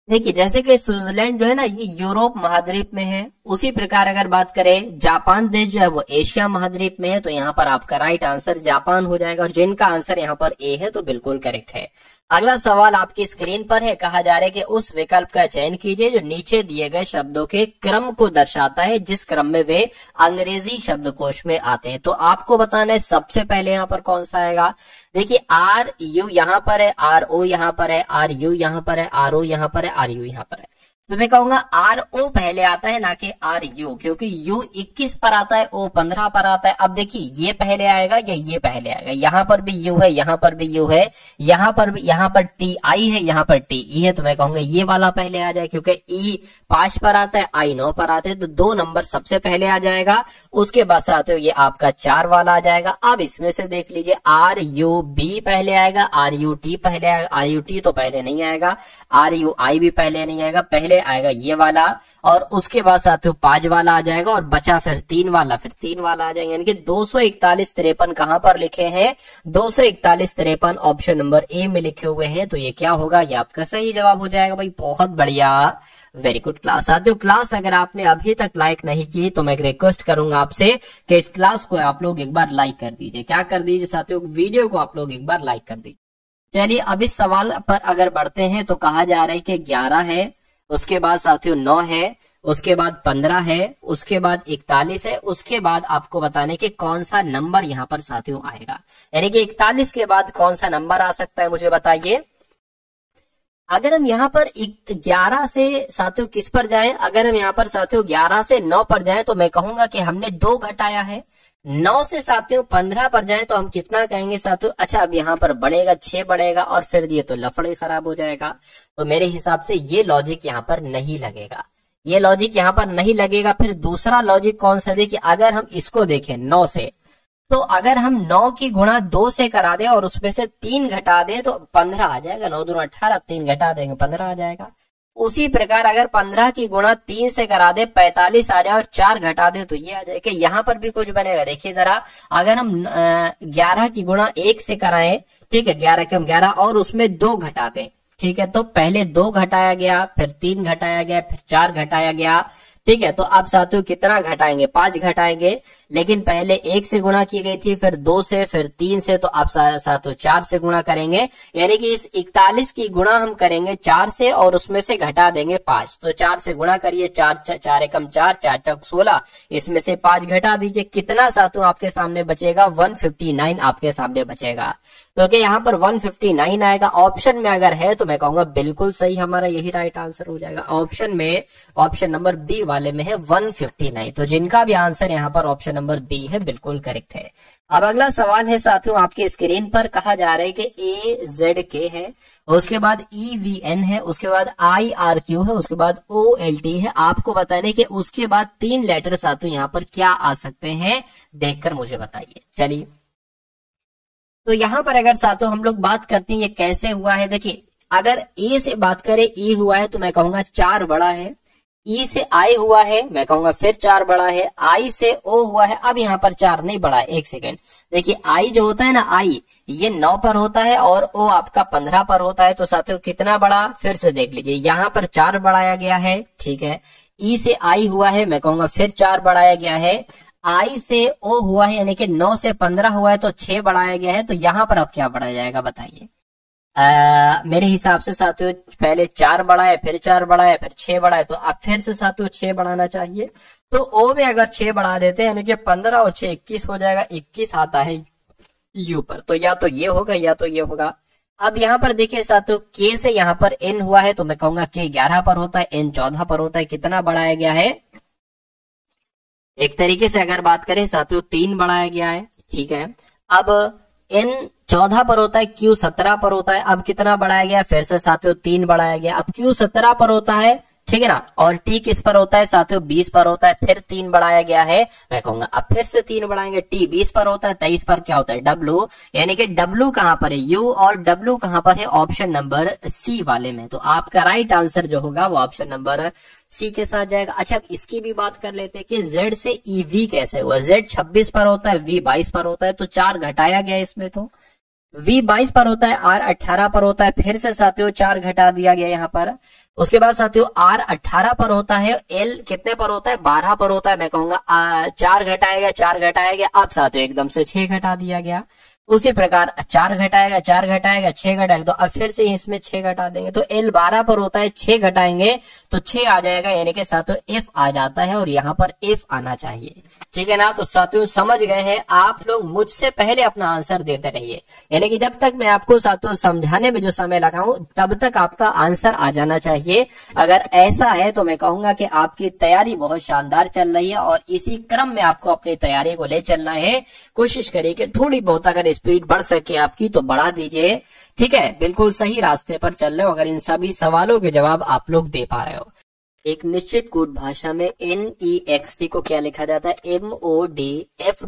देखिए, जैसे कि स्विट्जरलैंड जो है ना ये यूरोप महाद्वीप में है, उसी प्रकार अगर बात करें जापान देश जो है वो एशिया महाद्वीप में है, तो यहाँ पर आपका राइट आंसर जापान हो जाएगा। और जिनका आंसर यहाँ पर ए है तो बिल्कुल करेक्ट है। अगला सवाल आपकी स्क्रीन पर है, कहा जा रहा है कि उस विकल्प का चयन कीजिए जो नीचे दिए गए शब्दों के क्रम को दर्शाता है जिस क्रम में वे अंग्रेजी शब्दकोश में आते हैं। तो आपको बताना है सबसे पहले यहाँ पर कौन सा आएगा। देखिए आर यू यहाँ पर है, आर ओ यहाँ पर है, आर यू यहाँ पर है, आर ओ यहाँ पर है, आर यू यहाँ पर है। तो मैं कहूंगा आर ओ पहले आता है ना कि आर यू, क्योंकि यू 21 पर आता है, ओ 15 पर आता है। अब देखिए ये पहले आएगा या ये पहले आएगा। यहाँ पर भी यू है, यहाँ पर भी यू है, यहाँ पर टी आई है, यहाँ पर टी ई है। तो मैं कहूंगा ये वाला पहले आ जाए, क्योंकि ई 5 पर आता है, आई 9 पर आते हैं, तो 2 नंबर सबसे पहले आ जाएगा। उसके बाद साथ ये आपका 4 वाला आ जाएगा। अब इसमें से देख लीजिए आर यू बी पहले आएगा, आर यू टी पहले आएगा, आर यू टी तो पहले नहीं आएगा, आर यू आई भी पहले नहीं आएगा, पहले आएगा ये वाला, और उसके बाद साथियों 5 वाला आ जाएगा, और बचा फिर 3 वाला, फिर 3 वाला आ जाएगा। यानी कि 241 53 कहां पर लिखे हैं, 241 53 ऑप्शन नंबर ए में लिखे हुए हैं। तो ये क्या होगा, ये आपका सही जवाब हो जाएगा भाई। बहुत बढ़िया, वेरी गुड क्लास। साथियों क्लास अगर आपने अभी तक लाइक नहीं की तो मैं एक रिक्वेस्ट करूंगा आपसे कि इस क्लास को आप लोग एक बार लाइक कर दीजिए। क्या कर दीजिए साथियों, वीडियो को आप लोग एक बार लाइक कर दीजिए। चलिए अब इस सवाल पर अगर बढ़ते हैं तो कहा जा रहा है कि 11 है, उसके बाद साथियों 9 है, उसके बाद 15 है, उसके बाद 41 है, उसके बाद आपको बताने के कौन सा नंबर यहाँ पर साथियों आएगा। यानी कि 41 के बाद कौन सा नंबर आ सकता है मुझे बताइए। अगर हम यहाँ पर 11 से साथियों किस पर जाएं, अगर हम यहाँ पर साथियों 11 से 9 पर जाएं तो मैं कहूंगा कि हमने 2 घटाया है। 9 से साथियों 15 पर जाएं तो हम कितना कहेंगे साथियों, अच्छा अब यहाँ पर बढ़ेगा 6 बढ़ेगा, और फिर ये तो लफड़े खराब हो जाएगा। तो मेरे हिसाब से ये लॉजिक यहाँ पर नहीं लगेगा, ये लॉजिक यहाँ पर नहीं लगेगा। फिर दूसरा लॉजिक कौन सा, देखिए अगर हम इसको देखें 9 से, तो अगर हम 9 की गुणा 2 से करा दें और उसमें से 3 घटा दें तो 15 आ जाएगा। 9 दूना 18, 3 घटा देंगे 15 आ जाएगा। उसी प्रकार अगर 15 की गुणा 3 से करा दे 45 आ जाए, और 4 घटा दे तो ये आ जाए कि यहाँ पर भी कुछ बनेगा। देखिए जरा, अगर हम 11 की गुणा 1 से कराएं, ठीक है, 11 के हम 11 और उसमें 2 घटा दें, ठीक है, तो पहले 2 घटाया गया, फिर 3 घटाया गया, फिर 4 घटाया गया, ठीक है। तो अब साथियों कितना घटाएंगे, 5 घटाएंगे, लेकिन पहले 1 से गुणा की गई थी, फिर 2 से, फिर 3 से, तो अब साथियों 4 से गुणा करेंगे। यानी कि इस 41 की गुणा हम करेंगे 4 से और उसमें से घटा देंगे 5। तो 4 से गुणा करिए, 4 एकम 4, 4 चौक 16, इसमें से 5 घटा दीजिए, कितना साथियों आपके सामने बचेगा, 159 आपके सामने बचेगा। तो क्या यहाँ पर 159 आएगा। ऑप्शन में अगर है तो मैं कहूंगा बिल्कुल सही, हमारा यही राइट आंसर हो जाएगा। ऑप्शन में, ऑप्शन नंबर बी वाले में है 159। तो जिनका भी आंसर यहाँ पर ऑप्शन नंबर बी है बिल्कुल करेक्ट है। अब अगला सवाल है साथियों आपके स्क्रीन पर, कहा जा रहा है कि AZK है, उसके बाद EVN है, उसके बाद IRQ है, उसके बाद OLT है। आपको बताने के उसके बाद 3 लेटर साथियों यहाँ पर क्या आ सकते हैं, देखकर मुझे बताइए। चलिए तो यहाँ पर अगर साथियों हम लोग बात करते हैं ये कैसे हुआ है। देखिए अगर ए से बात करें, ई हुआ है तो मैं कहूंगा 4 बड़ा है, ई से आई हुआ है मैं कहूंगा फिर 4 बड़ा है, आई से ओ हुआ है, अब यहाँ पर 4 नहीं बड़ा है। एक सेकेंड, देखिए आई जो होता है ना, आई ये 9 पर होता है और ओ आपका 15 पर होता है। तो साथियों कितना बड़ा, फिर से देख लीजिए, यहाँ पर 4 बढ़ाया गया है, ठीक है। ई से आई हुआ है मैं कहूंगा फिर 4 बढ़ाया गया है, आई से ओ हुआ है यानी कि 9 से 15 हुआ है तो 6 बढ़ाया गया है। तो यहाँ पर अब क्या बढ़ाया जाएगा बताइए। मेरे हिसाब से साथियों पहले 4 बढ़ाए, फिर 4 बढ़ाए, फिर 6 बढ़ाए, तो अब फिर से साथियों 6 बढ़ाना चाहिए। तो ओ में अगर 6 बढ़ा देते हैं यानी कि 15 और 6 21 हो जाएगा, 21 आता है यू पर। तो या तो ये होगा या तो ये होगा। अब यहाँ पर देखिए साथियों के से यहाँ पर एन हुआ है तो मैं कहूंगा के 11 पर होता है, एन 14 पर होता है। कितना बढ़ाया गया है, एक तरीके से अगर बात करें साथियों 3 बढ़ाया गया है, ठीक है। अब एन 14 पर होता है, क्यू 17 पर होता है, अब कितना बढ़ाया गया, फिर से साथियों 3 बढ़ाया गया। अब क्यू 17 पर होता है, ठीक है ना, और टी किस पर होता है साथियों 20 पर होता है, फिर 3 बढ़ाया गया है। मैं कहूंगा अब फिर से 3 बढ़ाएंगे, टी 20 पर होता है, 23 पर क्या होता है डब्लू, यानी कि डब्लू कहां पर है यू और डब्लू कहां पर है ऑप्शन नंबर सी वाले में। तो आपका राइट आंसर जो होगा वो ऑप्शन नंबर सी के साथ जाएगा। अच्छा इसकी भी बात कर लेते हैं कि जेड से ईवी कैसे हुआ। जेड 26 पर होता है, वी 22 पर होता है, तो 4 घटाया गया इसमें। तो वी 22 पर होता है, आर 18 पर होता है, फिर से साथियों 4 घटा दिया गया यहाँ पर। उसके बाद साथियों आर 18 पर होता है, एल कितने पर होता है 12 पर होता है। मैं कहूंगा 4 घटाया गया, 4 घटाया गया, अब साथियों एकदम से 6 घटा दिया गया। उसी प्रकार 4 घटाएगा, 4 घटाएगा, 6 घटाएगा, तो अब फिर से इसमें 6 घटा देंगे, तो L 12 पर होता है, 6 घटाएंगे तो 6 आ जाएगा, यानी कि साथियों F आ जाता है और यहाँ पर F आना चाहिए। ठीक है ना। तो साथियों समझ गए हैं आप लोग, मुझसे पहले अपना आंसर देते रहिए, यानी कि जब तक मैं आपको साथियों समझाने में जो समय लगाऊं तब तक आपका आंसर आ जाना चाहिए। अगर ऐसा है तो मैं कहूंगा कि आपकी तैयारी बहुत शानदार चल रही है और इसी क्रम में आपको अपनी तैयारी को ले चलना है। कोशिश करिए कि थोड़ी बहुत अगर स्पीड बढ़ सके आपकी तो बढ़ा दीजिए। ठीक है, बिल्कुल सही रास्ते पर चल रहे हो अगर इन सभी सवालों के जवाब आप लोग दे पा रहे हो। एक निश्चित कूट भाषा में NEXT को क्या लिखा जाता है, MODFWYSU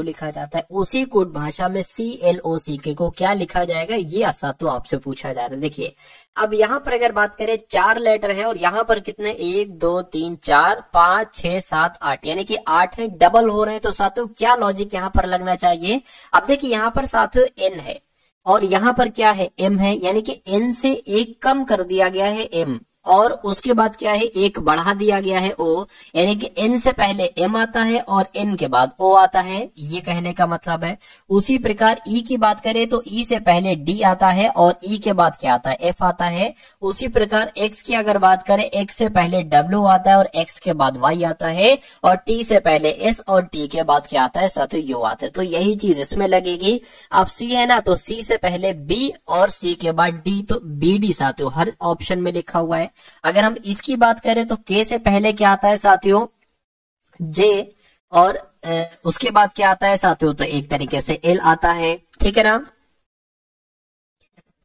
लिखा जाता है। उसी कूट भाषा में CLOCK को क्या लिखा जाएगा, ये असातो आपसे पूछा जा रहा है। देखिए अब यहाँ पर अगर बात करें 4 लेटर है और यहाँ पर कितने 1 2 3 4 5 6 7 8 यानी कि 8 है, डबल हो रहे हैं। तो साथियों क्या लॉजिक यहाँ पर लगना चाहिए। अब देखिए यहाँ पर साथियों N है और यहाँ पर क्या है M है, यानी कि N से एक कम कर दिया गया है M और उसके बाद क्या है एक बढ़ा दिया गया है O, यानी कि N से पहले M आता है और N के बाद O आता है, ये कहने का मतलब है। उसी प्रकार E की बात करें तो E से पहले D आता है और E के बाद क्या आता है F आता है। उसी प्रकार X की अगर बात करें X से पहले W आता है और X के बाद Y आता है और T से पहले S और T के बाद क्या आता है साथियों U आता है। तो यही चीज इसमें लगेगी। अब C है ना, तो C से पहले B और C के बाद D, तो BD साथियों हर ऑप्शन में लिखा हुआ है। अगर हम इसकी बात करें तो K से पहले क्या आता है साथियों J और उसके बाद क्या आता है साथियों, तो एक तरीके से L आता है। ठीक है ना।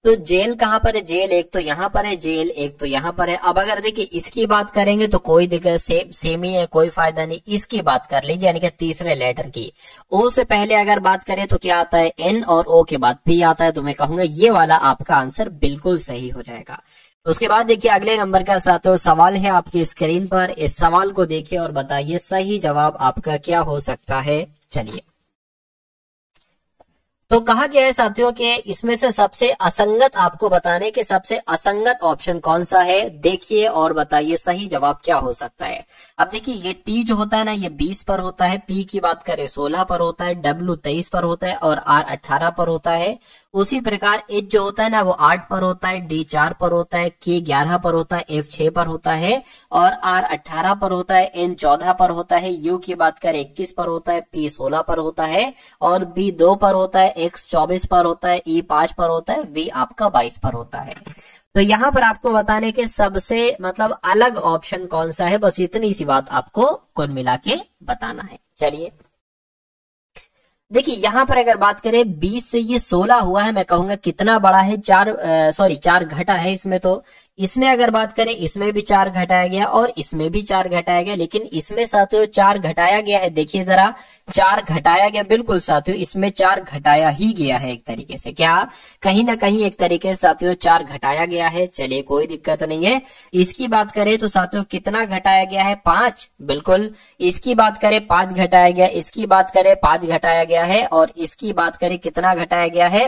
तो जेल कहां पर है, जेल एक तो यहाँ पर है, जेल एक तो यहाँ पर है। अब अगर देखिए इसकी बात करेंगे तो कोई दिक्कत सेम ही है, कोई फायदा नहीं। इसकी बात कर लीजिए यानी कि तीसरे लेटर की O से पहले अगर बात करें तो क्या आता है N और O के बाद P आता है। तो मैं कहूंगा ये वाला आपका आंसर बिल्कुल सही हो जाएगा। उसके बाद देखिए अगले नंबर का साथियों सवाल है आपकी स्क्रीन पर। इस सवाल को देखिए और बताइए सही जवाब आपका क्या हो सकता है। चलिए, तो कहा गया है साथियों कि इसमें से सबसे असंगत आपको बताने के सबसे असंगत ऑप्शन कौन सा है, देखिए और बताइए सही जवाब क्या हो सकता है। अब देखिए ये T जो होता है ना ये 20 पर होता है, P की बात करें 16 पर होता है, W 23 पर होता है और R 18 पर होता है। उसी प्रकार H जो होता है ना वो 8 पर होता है, D 4 पर होता है, K 11 पर होता है, F 6 पर होता है और R 18 पर होता है, N 14 पर होता है, U की बात करें 21 पर होता है, P 16 पर होता है और B 2 पर होता है, X 24 पर होता है, E 5 पर होता है, V आपका 22 पर होता है। तो यहाँ पर आपको बताने के सबसे मतलब अलग ऑप्शन कौन सा है, बस इतनी सी बात आपको कुल मिला के बताना है। चलिए देखिए यहाँ पर अगर बात करें 20 से ये 16 हुआ है, मैं कहूंगा कितना बड़ा है, 4 घटा है इसमें। तो इसमें अगर बात करें इसमें भी 4 घटाया गया और इसमें भी 4 घटाया गया, लेकिन इसमें साथियों 4 घटाया गया है। देखिए जरा 4 घटाया गया, बिल्कुल साथियों इसमें 4 घटाया ही गया है एक तरीके से, क्या कहीं ना कहीं एक तरीके से साथियों 4 घटाया गया है। चलिए कोई दिक्कत नहीं है। इसकी बात करें तो साथियों कितना घटाया गया है 5, बिल्कुल। इसकी बात करें 5 घटाया गया, इसकी बात करें 5 घटाया गया है और इसकी बात करें कितना घटाया गया है,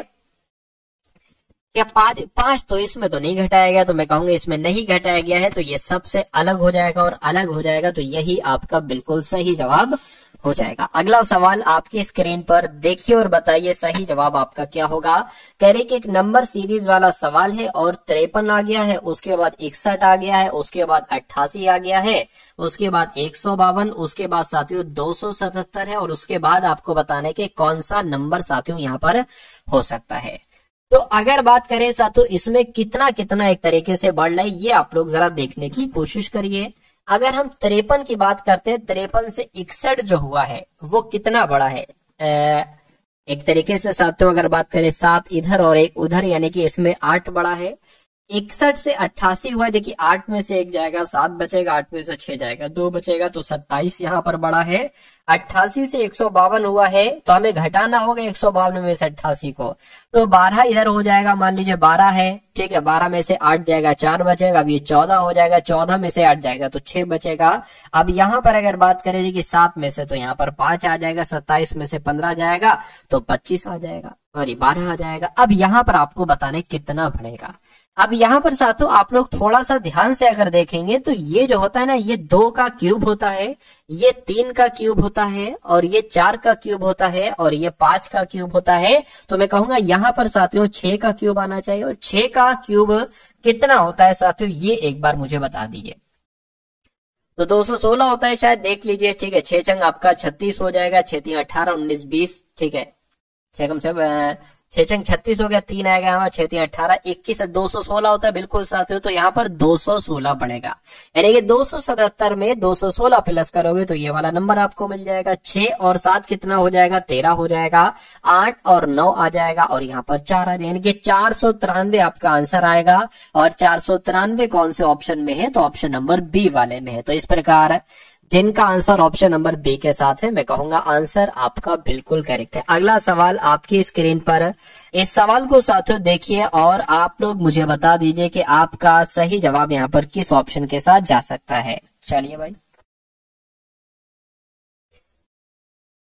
क्या 5 तो इसमें तो नहीं घटाया गया, तो मैं कहूंगा इसमें नहीं घटाया गया है। तो ये सबसे अलग हो जाएगा और अलग हो जाएगा, तो यही आपका बिल्कुल सही जवाब हो जाएगा। अगला सवाल आपकी स्क्रीन पर देखिए और बताइए सही जवाब आपका क्या होगा। कह रहे कि एक नंबर सीरीज वाला सवाल है और 53 आ गया है, उसके बाद 61 आ गया है, उसके बाद 88 आ गया है, उसके बाद 152, उसके बाद साथियों 277 है और उसके बाद आपको बताने के कौन सा नंबर साथियों यहाँ पर हो सकता है। तो अगर बात करें साथियों इसमें कितना कितना एक तरीके से बढ़ रहा है, ये आप लोग जरा देखने की कोशिश करिए। अगर हम 53 की बात करते हैं, 53 से 61 जो हुआ है वो कितना बड़ा है, एक तरीके से साथियों अगर बात करें 7 इधर और 1 उधर, यानी कि इसमें 8 बड़ा है। 61 से 88 हुआ, देखिए 8 में से 1 जाएगा, 7 बचेगा, 8 में से 6 जाएगा, 2 बचेगा, तो 27 यहाँ पर बड़ा है। 88 से 152 हुआ है, तो हमें घटाना होगा 152 में से 88 को, तो 12 इधर हो जाएगा, मान लीजिए 12 है, ठीक है। 12 में से 8 जाएगा, 4 बचेगा, अब ये 14 हो जाएगा, 14 में से 8 जाएगा तो 6 बचेगा। अब यहाँ पर अगर बात करें देखिए 7 में से तो यहाँ पर 5 आ जाएगा, 27 में से 15 जाएगा तो 25 आ जाएगा और ये 12 आ जाएगा। अब यहाँ पर आपको बताने कितना बढ़ेगा। अब यहाँ पर साथियों आप लोग थोड़ा सा ध्यान से अगर देखेंगे तो ये जो होता है ना, ये 2 का क्यूब होता है, ये 3 का क्यूब होता है, और ये 4 का क्यूब होता है, और ये 5 का क्यूब होता है। तो मैं कहूंगा यहाँ पर साथियों 6 का क्यूब आना चाहिए। और 6 का क्यूब कितना होता है साथियों, ये एक बार मुझे बता दीजिए। तो 216 होता है शायद, देख लीजिए। ठीक है, 6 चंग आपका 36 हो जाएगा, 6 3 18 19 20। ठीक है, 6 कम 6 चंग 36 हो गया, 3 आएगा यहाँ, 6 3 18 21, 216 होता है बिल्कुल साथियों। तो यहाँ पर 216 पड़ेगा, यानी कि 277 में 216 प्लस करोगे तो ये वाला नंबर आपको मिल जाएगा। 6 और 7 कितना हो जाएगा, 13 हो जाएगा। 8 और 9 आ जाएगा, और यहाँ पर 4 आ जाएगा, यानी कि 493 आपका आंसर आएगा। और 493 कौन से ऑप्शन में है, तो ऑप्शन नंबर बी वाले में है। तो इस प्रकार जिनका आंसर ऑप्शन नंबर बी के साथ है, मैं कहूंगा आंसर आपका बिल्कुल करेक्ट है। अगला सवाल आपकी स्क्रीन पर, इस सवाल को साथियों देखिए और आप लोग मुझे बता दीजिए कि आपका सही जवाब यहाँ पर किस ऑप्शन के साथ जा सकता है। चलिए भाई,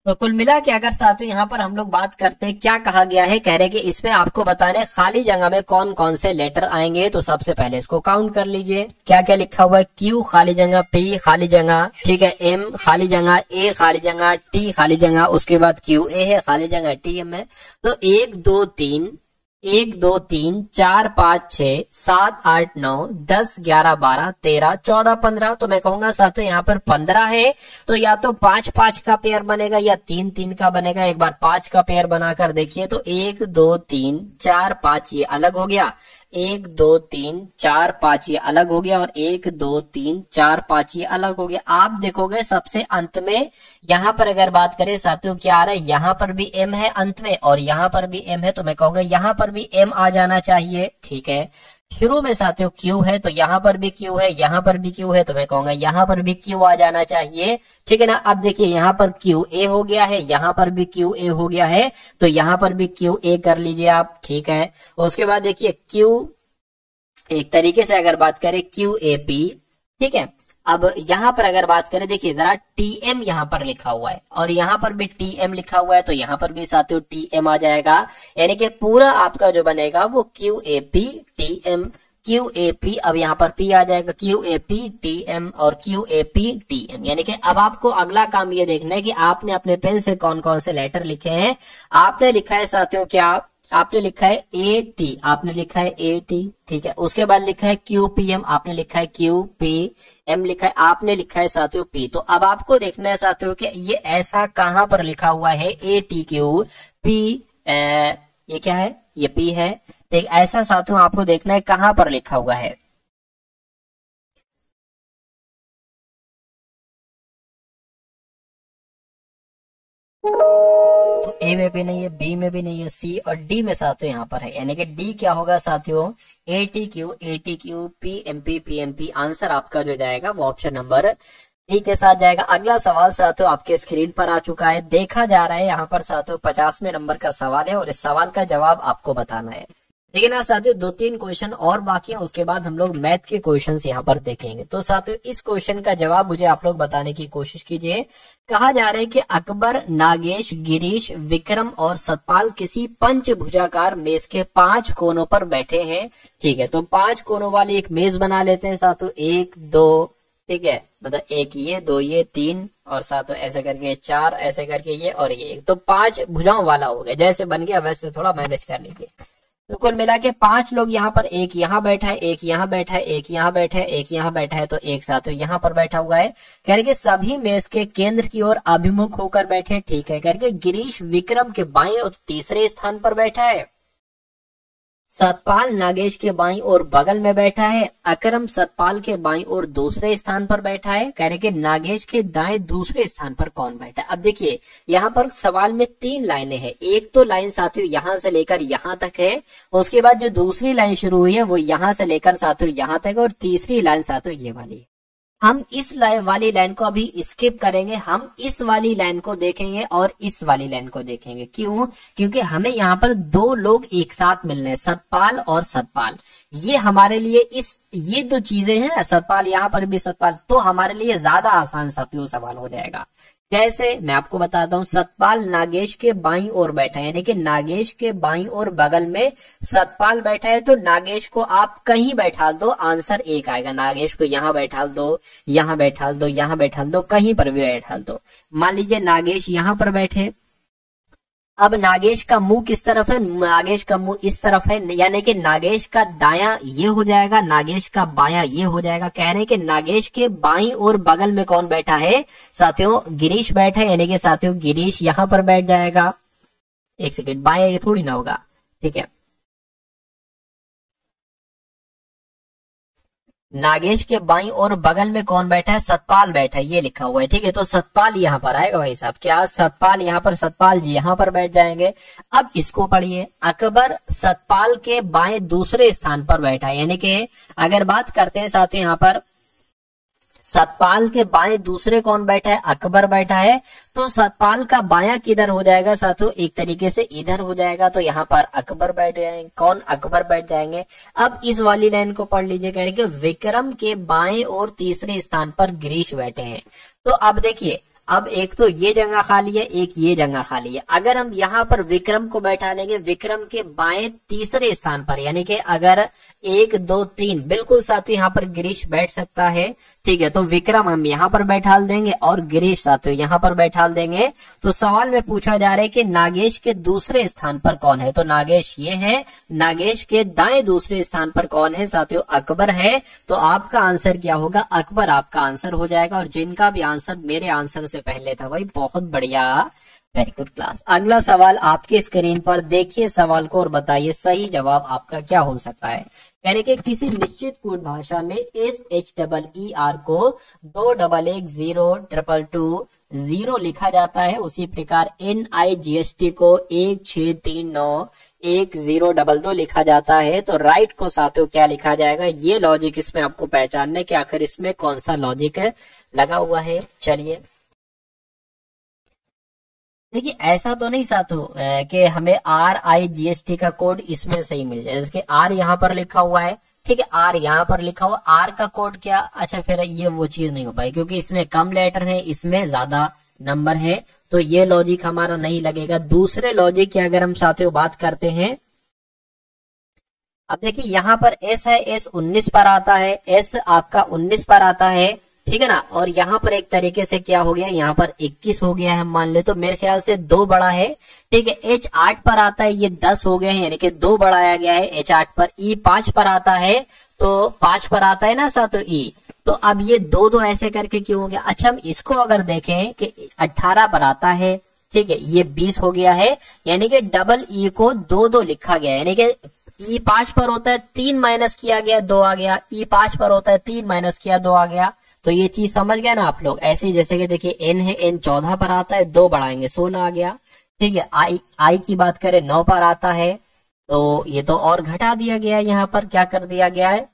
तो कुल मिला के अगर साथियों यहाँ पर हम लोग बात करते हैं, क्या कहा गया है, कह रहे कि इसमें आपको बताने खाली जगह में कौन कौन से लेटर आएंगे। तो सबसे पहले इसको काउंट कर लीजिए, क्या क्या लिखा हुआ है। क्यू खाली जगह, पी खाली जगह, ठीक है, एम खाली जगह, ए खाली जगह, टी खाली जगह, उसके बाद क्यू ए है खाली जगह, टी एम है। तो 1 2 3 1 2 3 4 5 6 7 8 9 10 11 12 13 14 15। तो मैं कहूंगा साथियों यहाँ पर 15 है। तो या तो 5 5 का पेयर बनेगा या 3 3 का बनेगा। एक बार 5 का पेयर बनाकर देखिए, तो 1 2 3 4 5 ये अलग हो गया, 1 2 3 4 5 ये अलग हो गया, और 1 2 3 4 5 ये अलग हो गया। आप देखोगे सबसे अंत में यहाँ पर अगर बात करें साथियों क्या आ रहा है, यहाँ पर भी एम है अंत में, और यहाँ पर भी एम है। तो मैं कहूंगा यहाँ पर भी एम आ जाना चाहिए। ठीक है, शुरू में साथियों क्यू है, तो यहाँ पर भी क्यू है, यहाँ पर भी क्यू है, तो मैं कहूंगा यहाँ पर भी क्यू आ जाना चाहिए। ठीक है ना। अब देखिए यहाँ पर क्यू ए हो गया है, यहाँ पर भी क्यू ए हो गया है, तो यहाँ पर भी क्यू ए कर लीजिए आप। ठीक है, उसके बाद देखिए क्यू, एक तरीके से अगर बात करें क्यू ए पी। ठीक है, अब यहाँ पर अगर बात करें, देखिए जरा टीएम यहाँ पर लिखा हुआ है, और यहाँ पर भी टीएम लिखा हुआ है, तो यहाँ पर भी साथियों टीएम आ जाएगा। यानी कि पूरा आपका जो बनेगा वो Q A P TM, Q A P, अब यहाँ पर पी आ जाएगा, Q A P T M और Q A P T M. यानी कि अब आपको अगला काम ये देखना है कि आपने अपने पेन से कौन कौन से लेटर लिखे हैं। आपने लिखा है साथियों क्या, आपने लिखा है ए टी, आपने लिखा है ए टी। ठीक है, उसके बाद लिखा है क्यू पी एम, आपने लिखा है क्यू पी एम लिखा है, आपने लिखा है साथियों पी। तो अब आपको देखना है साथियों कि ये ऐसा कहां पर लिखा हुआ है, ए टी क्यू पी, ये क्या है, ये पी है। तो ऐसा साथियों आपको देखना है कहां पर लिखा हुआ है। तो ए में भी नहीं है, बी में भी नहीं है, सी और डी में साथियों यहाँ पर है। यानी कि डी क्या होगा साथियों, A T Q P M P. Answer आपका जो जाएगा वो ऑप्शन नंबर डी के साथ जाएगा। अगला सवाल साथियों आपके स्क्रीन पर आ चुका है, देखा जा रहा है यहाँ पर साथियों 50वें नंबर का सवाल है, और इस सवाल का जवाब आपको बताना है। ठीक है ना साथियों, 2-3 क्वेश्चन और बाकी है, उसके बाद हम लोग मैथ के क्वेश्चंस यहाँ पर देखेंगे। तो साथियों इस क्वेश्चन का जवाब मुझे आप लोग बताने की कोशिश कीजिए। कहा जा रहा है कि अकबर, नागेश, गिरीश, विक्रम और सतपाल किसी पंचभुजाकार मेज के 5 कोनों पर बैठे हैं। ठीक है, तो 5 कोनों वाली एक मेज बना लेते हैं साथियों, 1 2, ठीक है, मतलब 1 ये, 2 ये, 3 और साथियों ऐसे करके 4, ऐसे करके ये और ये, तो 5 भुजाओं वाला हो गया। जैसे बन गया वैसे थोड़ा मैनेज कर लीजिए। तो कुल मिला के 5 लोग यहाँ पर, एक यहाँ बैठा है, एक यहाँ बैठा है, एक यहाँ बैठा है, एक यहाँ बैठा है, तो एक साथ यहाँ पर बैठा हुआ है। कह रहे कि सभी मेज के केंद्र की ओर अभिमुख होकर बैठे। ठीक है, कह रहे कि गिरीश विक्रम के बाएं और तीसरे स्थान पर बैठा है, सतपाल नागेश के बाईं ओर बगल में बैठा है, अकरम सतपाल के बाईं ओर दूसरे स्थान पर बैठा है। कह रहे कि नागेश के दाएं दूसरे स्थान पर कौन बैठा है। अब देखिए यहाँ पर सवाल में 3 लाइनें हैं। एक तो लाइन साथियों यहाँ से लेकर यहाँ तक है, उसके बाद जो दूसरी लाइन शुरू हुई है वो यहाँ से लेकर साथियों यहाँ तक है, और तीसरी लाइन साथियों ये वाली है। हम इस वाली लाइन को अभी स्किप करेंगे, हम इस वाली लाइन को देखेंगे और इस वाली लाइन को देखेंगे। क्यों? क्योंकि हमें यहाँ पर 2 लोग एक साथ मिलने हैं, सतपाल और सतपाल। ये हमारे लिए ये 2 चीजें हैं, सतपाल यहाँ पर भी सतपाल, तो हमारे लिए ज्यादा आसान साथियों सवाल हो जाएगा। कैसे, मैं आपको बताता हूँ। सतपाल नागेश के बाईं ओर बैठा है, यानी कि नागेश के बाईं ओर बगल में सतपाल बैठा है, तो नागेश को आप कहीं बैठा दो, आंसर एक आएगा। नागेश को यहाँ बैठा दो, यहाँ बैठा दो, यहाँ बैठा दो, कहीं पर भी बैठा दो। मान लीजिए नागेश यहाँ पर बैठे, अब नागेश का मुंह किस तरफ है, नागेश का मुंह इस तरफ है, यानी कि नागेश का दायां ये हो जाएगा, नागेश का बायां ये हो जाएगा। कह रहे हैं कि नागेश के बाईं और बगल में कौन बैठा है साथियों, गिरीश बैठा है, यानी कि साथियों गिरीश यहां पर बैठ जाएगा। एक सेकेंड, बायां ये थोड़ी ना होगा, ठीक है। नागेश के बाईं और बगल में कौन बैठा है, सतपाल बैठा है, ये लिखा हुआ है, ठीक है। तो सतपाल यहाँ पर आएगा भाई साहब, क्या सतपाल यहाँ पर, सतपाल जी यहाँ पर बैठ जाएंगे। अब इसको पढ़िए, अकबर सतपाल के बाएं दूसरे स्थान पर बैठा है, यानी कि अगर बात करते हैं साथियों यहाँ पर सतपाल के बाएं दूसरे कौन बैठा है, अकबर बैठा है, तो सतपाल का बायां किधर हो जाएगा साथियों, एक तरीके से इधर हो जाएगा, तो यहाँ पर अकबर बैठ जाएंगे, कौन, अकबर बैठ जाएंगे। अब इस वाली लाइन को पढ़ लीजिए, कह रहे कि विक्रम के बाएं और तीसरे स्थान पर गिरीश बैठे हैं। तो अब देखिए, अब एक तो ये जगह खाली है, एक ये जगह खाली है। अगर हम यहाँ पर विक्रम को बैठा लेंगे, विक्रम के बाएं तीसरे स्थान पर, यानी कि अगर 1 2 3 बिल्कुल साथियों यहाँ पर गिरीश बैठ सकता है, ठीक है। तो विक्रम हम यहाँ पर बैठा देंगे और गिरीश साथियों यहाँ पर बैठा देंगे। तो सवाल में पूछा जा रहा है कि नागेश के दूसरे स्थान पर कौन है, तो नागेश ये है, नागेश के दाएं दूसरे स्थान पर कौन है साथियों, अकबर है। तो आपका आंसर क्या होगा, अकबर आपका आंसर हो जाएगा। और जिनका भी आंसर मेरे आंसर से पहले था भाई, बहुत बढ़िया, वेरी गुड क्लास। अगला सवाल आपके स्क्रीन पर देखिए सवाल को और बताइए सही जवाब आपका क्या हो सकता है। यानी कि किसी निश्चित कोड भाषा में SHEER को 2110222 लिखा जाता है, उसी प्रकार NIGST को 16391022 लिखा जाता है। तो राइट को साथियों क्या लिखा जाएगा, ये लॉजिक इसमें आपको पहचानने के आखिर इसमें कौन सा लॉजिक लगा हुआ है। चलिए देखिए, ऐसा तो नहीं साथियों कि हमें RIGST का कोड इसमें सही मिल जाए, जैसे कि R यहाँ पर लिखा हुआ है, ठीक है, R यहाँ पर लिखा हुआ, R का कोड क्या, अच्छा फिर ये वो चीज नहीं हो पाई क्योंकि इसमें कम लेटर है, इसमें ज्यादा नंबर है, तो ये लॉजिक हमारा नहीं लगेगा। दूसरे लॉजिक की अगर हम साथियों बात करते हैं, अब देखिए यहाँ पर S है, S 19 पर आता है, S आपका 19 पर आता है, ठीक है ना। और यहाँ पर एक तरीके से क्या हो गया, यहाँ पर 21 हो गया है, मान ले तो मेरे ख्याल से 2 बड़ा है, ठीक है। H 8 पर आता है, ये 10 हो गए हैं, यानी कि 2 बढ़ाया गया है H 8 पर। E 5 पर आता है, तो 5 पर आता है ना साथियों E, तो अब ये 2 ऐसे करके क्यों हो गया। अच्छा हम इसको अगर देखें कि 18 पर आता है, ठीक है, ये 20 हो गया है, यानी कि डबल E को 2 लिखा गया है, यानी कि E 5 पर होता है 3 माइनस किया गया 2 आ गया, E 5 पर होता है 3 माइनस किया 2 आ गया। तो ये चीज समझ गया ना आप लोग। ऐसे ही जैसे कि देखिए N है, N 14 पर आता है, 2 बढ़ाएंगे 16 आ गया, ठीक है। I की बात करें 9 पर आता है, तो ये तो और घटा दिया गया है, यहाँ पर क्या कर दिया गया है।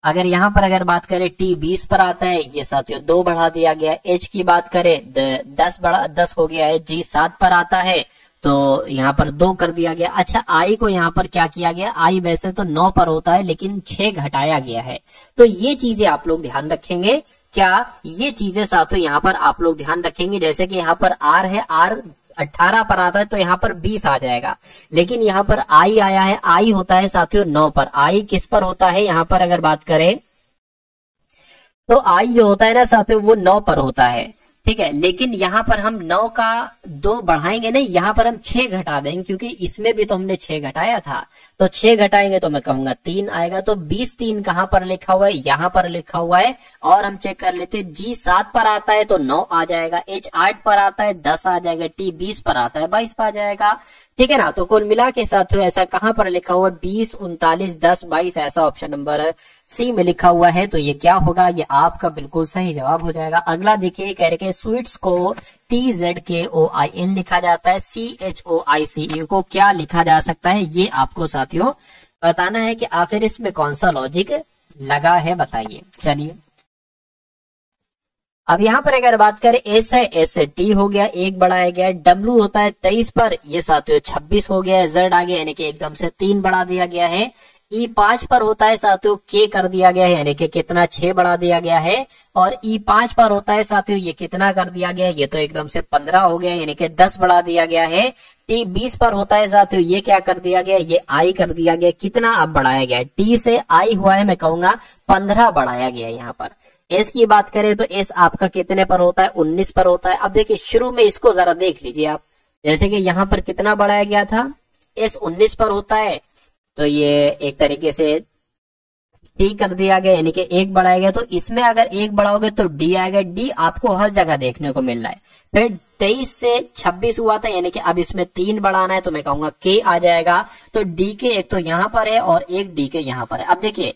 अगर यहाँ पर अगर बात करें T 20 पर आता है, ये साथियों 2 बढ़ा दिया गया है। H की बात करें 10 हो गया है। G 7 पर आता है, तो यहाँ पर 2 कर दिया गया। अच्छा I को यहाँ पर क्या किया गया, I वैसे तो 9 पर होता है लेकिन 6 घटाया गया है। तो ये चीजें आप लोग ध्यान रखेंगे, क्या ये चीजें साथियों यहाँ पर आप लोग ध्यान रखेंगे। जैसे कि यहाँ पर R है, R 18 पर आता है तो यहाँ पर 20 आ जाएगा, लेकिन यहाँ पर I आया है, I होता है साथियों 9 पर। I किस पर होता है, यहाँ पर अगर बात करें तो I जो होता है ना साथियों वो 9 पर होता है, ठीक है। लेकिन यहाँ पर हम 9 का 2 बढ़ाएंगे नहीं, यहाँ पर हम 6 घटा देंगे, क्योंकि इसमें भी तो हमने 6 घटाया था, तो 6 घटाएंगे तो मैं कहूंगा 3 आएगा। तो 20 3 कहाँ पर लिखा हुआ है, यहाँ पर लिखा हुआ है। और हम चेक कर लेते, G 7 पर आता है तो 9 आ जाएगा, H 8 पर आता है 10 आ जाएगा, T 20 पर आता है 22 आ जाएगा, ठीक है ना। तो कुल मिला के साथियों ऐसा कहाँ पर लिखा हुआ है, 20 39 10 22, ऐसा ऑप्शन नंबर C में लिखा हुआ है। तो ये क्या होगा, ये आपका बिल्कुल सही जवाब हो जाएगा। अगला देखिए, कह रहे स्वीट्स को TZKOIN लिखा जाता है, CHOICE को क्या लिखा जा सकता है, ये आपको साथियों बताना है कि आखिर इसमें कौन सा लॉजिक लगा है, बताइए। चलिए अब यहाँ पर अगर बात करें S है, S से T हो गया, 1 बढ़ाया गया। W होता है 23 पर, ये साथियों 26 हो गया है। Z आ गया, यानी कि एकदम से 3 बढ़ा दिया गया है। E5 पर होता है साथियों K कर दिया गया है, यानी कि कितना 6 बढ़ा दिया गया है। और E5 पर होता है साथियों ये कितना कर दिया गया है, ये तो एकदम से 15 हो गया, यानी कि 10 बढ़ा दिया गया है। T20 पर होता है साथियों ये क्या कर दिया गया, ये I कर दिया गया, कितना अब बढ़ाया गया है, T से I हुआ है, मैं कहूंगा 15 बढ़ाया गया है यहाँ पर। S की बात करें तो S आपका कितने पर होता है, 19 पर होता है। अब देखिए शुरू में इसको जरा देख लीजिए आप, जैसे कि यहाँ पर कितना बढ़ाया गया था, S 19 पर होता है, तो ये एक तरीके से T कर दिया गया, यानी कि 1 बढ़ाया गया। तो इसमें अगर 1 बढ़ाओगे तो D आएगा, D आपको हर जगह देखने को मिल रहा है। फिर 23 से 26 हुआ था, यानी कि अब इसमें 3 बढ़ाना है, तो मैं कहूंगा K आ जाएगा। तो D के एक तो यहाँ पर है और एक D के यहाँ पर है। अब देखिए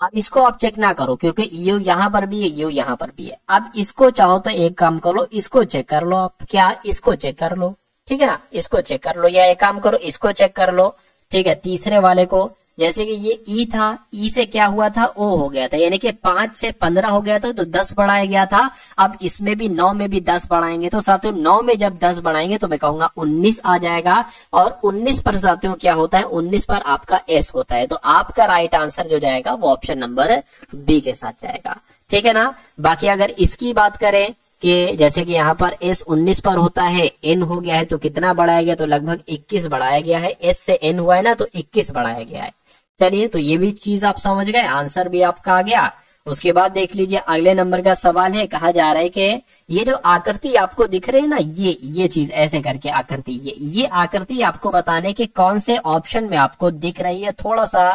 अब इसको आप चेक ना करो, क्योंकि यू यहाँ पर भी है, यू यहाँ पर भी है। अब इसको चाहो तो एक काम कर लो, इसको चेक कर लो आप, क्या इसको चेक कर लो, ठीक है ना, इसको चेक कर लो, या एक काम करो इसको चेक कर लो, ठीक है। तीसरे वाले को, जैसे कि ये ई था, ई से क्या हुआ था, ओ हो गया था, यानी कि 5 से 15 हो गया था, तो 10 बढ़ाया गया था। अब इसमें भी 9 में भी 10 बढ़ाएंगे, तो साथियों 9 में जब 10 बढ़ाएंगे तो मैं कहूंगा 19 आ जाएगा। और 19 पर साथियों क्या होता है, 19 पर आपका एस होता है। तो आपका राइट आंसर जो जाएगा वो ऑप्शन नंबर बी के साथ जाएगा, ठीक है ना। बाकी अगर इसकी बात करें कि जैसे कि यहाँ पर S 19 पर होता है, N हो गया है, तो कितना बढ़ाया गया, तो लगभग 21 बढ़ाया गया है। S से N हुआ है ना, तो 21 बढ़ाया गया है। चलिए, तो ये भी चीज आप समझ गए, आंसर भी आपका आ गया। उसके बाद देख लीजिए अगले नंबर का सवाल है, कहा जा रहा है कि ये जो आकृति आपको दिख रही है ना, ये चीज ऐसे करके आकृति, ये आकृति आपको बताने के कौन से ऑप्शन में आपको दिख रही है, थोड़ा सा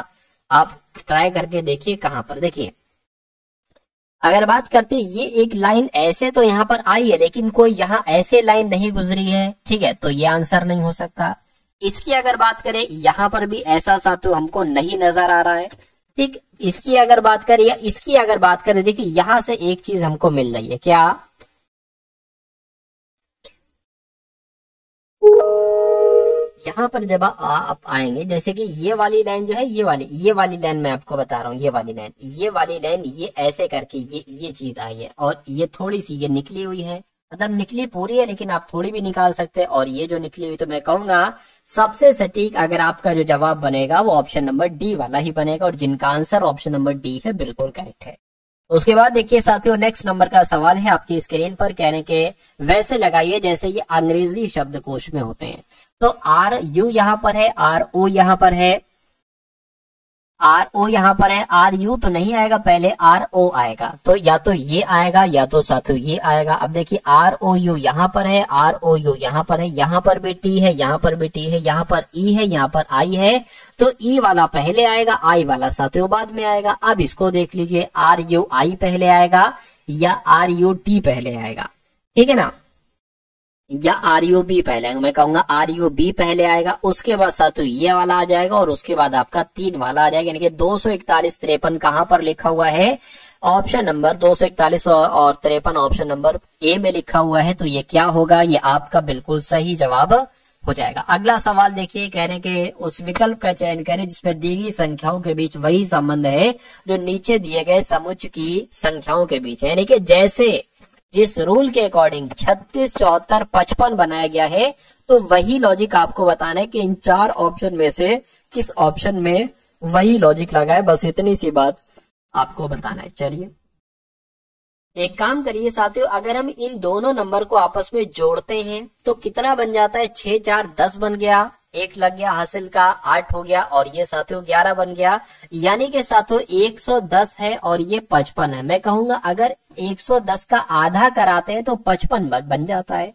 आप ट्राई करके देखिए कहां पर। देखिए अगर बात करते ये एक लाइन ऐसे तो यहाँ पर आई है, लेकिन कोई यहाँ ऐसे लाइन नहीं गुजरी है, ठीक है, तो ये आंसर नहीं हो सकता। इसकी अगर बात करें यहाँ पर भी ऐसा सा तो हमको नहीं नजर आ रहा है, ठीक। इसकी अगर बात करें या इसकी अगर बात करें, देखिए यहां से एक चीज हमको मिल रही है, क्या, यहाँ पर जब आप आएंगे, जैसे कि ये वाली लाइन जो है, ये वाली लाइन मैं आपको बता रहा हूँ, ये वाली लाइन ये ऐसे करके ये चीज आई है, और ये थोड़ी सी ये निकली हुई है, मतलब निकली पूरी है लेकिन आप थोड़ी भी निकाल सकते हैं। और ये जो निकली हुई, तो मैं कहूंगा सबसे सटीक अगर आपका जो जवाब बनेगा वो ऑप्शन नंबर डी वाला ही बनेगा, और जिनका आंसर ऑप्शन नंबर डी है बिल्कुल करेक्ट है। उसके बाद देखिए साथियों नेक्स्ट नंबर का सवाल है आपकी स्क्रीन पर, कहने के वैसे लगाइए जैसे ये अंग्रेजी शब्दकोश में होते हैं। तो आर यू यहाँ पर है, आर ओ यहाँ पर है, आर ओ यहाँ पर है, आर यू तो नहीं आएगा, पहले आर ओ आएगा, तो या तो ये आएगा या तो साथियों ये आएगा। अब देखिए आर ओ यू यहाँ पर है, आर ओ यू यहाँ पर है, यहाँ पर भी टी है, यहाँ पर भी टी है, यहाँ पर ई है, यहाँ पर आई है, तो ई वाला पहले आएगा, आई वाला साथियों बाद में आएगा। अब इसको देख लीजिए, आर यू आई पहले आएगा या आर यू टी पहले आएगा, ठीक है ना, या आर यू बी पहले आएगा, मैं कहूंगा आर यू बी पहले आएगा। उसके बाद साथियों ये वाला आ जाएगा, और उसके बाद आपका 3 वाला आ जाएगा, यानी कि 241 53 कहां पर लिखा हुआ है, ऑप्शन नंबर 241 और 53 ऑप्शन नंबर ए में लिखा हुआ है। तो ये क्या होगा, ये आपका बिल्कुल सही जवाब हो जाएगा। अगला सवाल देखिए, कहने के उस विकल्प का चयन करें जिसमें दी गई संख्याओं के बीच वही संबंध है जो नीचे दिए गए समुच्चय की संख्याओं के बीच है, यानी कि जैसे जिस रूल के अकॉर्डिंग 36, 74, 55 बनाया गया है, तो वही लॉजिक आपको बताना है कि इन 4 ऑप्शन में से किस ऑप्शन में वही लॉजिक लगा है, बस इतनी सी बात आपको बताना है। चलिए एक काम करिए साथियों, अगर हम इन दोनों नंबर को आपस में जोड़ते हैं तो कितना बन जाता है, 6 4 10 बन गया, 1 लग गया हासिल का, 8 हो गया, और ये साथियों 11 बन गया, यानी कि साथियों 110 है और ये 55 है। मैं कहूंगा अगर 110 का आधा कराते हैं तो 55 बन जाता है,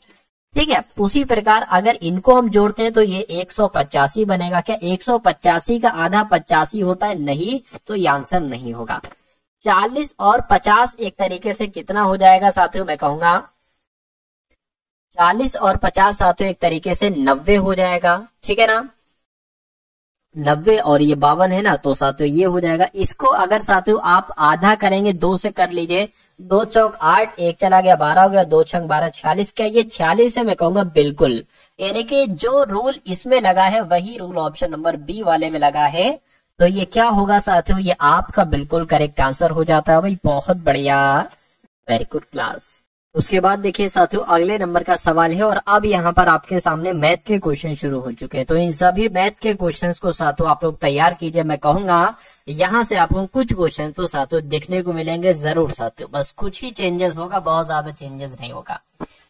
ठीक है। उसी प्रकार अगर इनको हम जोड़ते हैं तो ये 185 बनेगा। क्या 185 का आधा 85 होता है, नहीं, तो ये आंसर नहीं होगा। 40 और 50 एक तरीके से कितना हो जाएगा साथियों, मैं कहूंगा 40 और 50 साथियों एक तरीके से 90 हो जाएगा, ठीक है ना, 90 और ये 52 है ना, तो साथियों ये हो जाएगा। इसको अगर साथियों आप आधा करेंगे, 2 से कर लीजिए, 2 चौक 8, 1 चला गया 12 हो गया, 2 छंग 12, 46। क्या ये 46 है, मैं कहूंगा बिल्कुल, यानी कि जो रूल इसमें लगा है वही रूल ऑप्शन नंबर बी वाले में लगा है। तो ये क्या होगा साथियों, ये आपका बिल्कुल करेक्ट आंसर हो जाता है भाई, बहुत बढ़िया, वेरी गुड क्लास। उसके बाद देखिए साथियों अगले नंबर का सवाल है और अब यहाँ पर आपके सामने मैथ के क्वेश्चन शुरू हो चुके हैं। तो इन सभी मैथ के क्वेश्चंस को साथियों आप लोग तैयार कीजिए। मैं कहूंगा यहाँ से आपको कुछ क्वेश्चन तो साथियों देखने को मिलेंगे जरूर साथियों, बस कुछ ही चेंजेस होगा, बहुत ज्यादा चेंजेस नहीं होगा।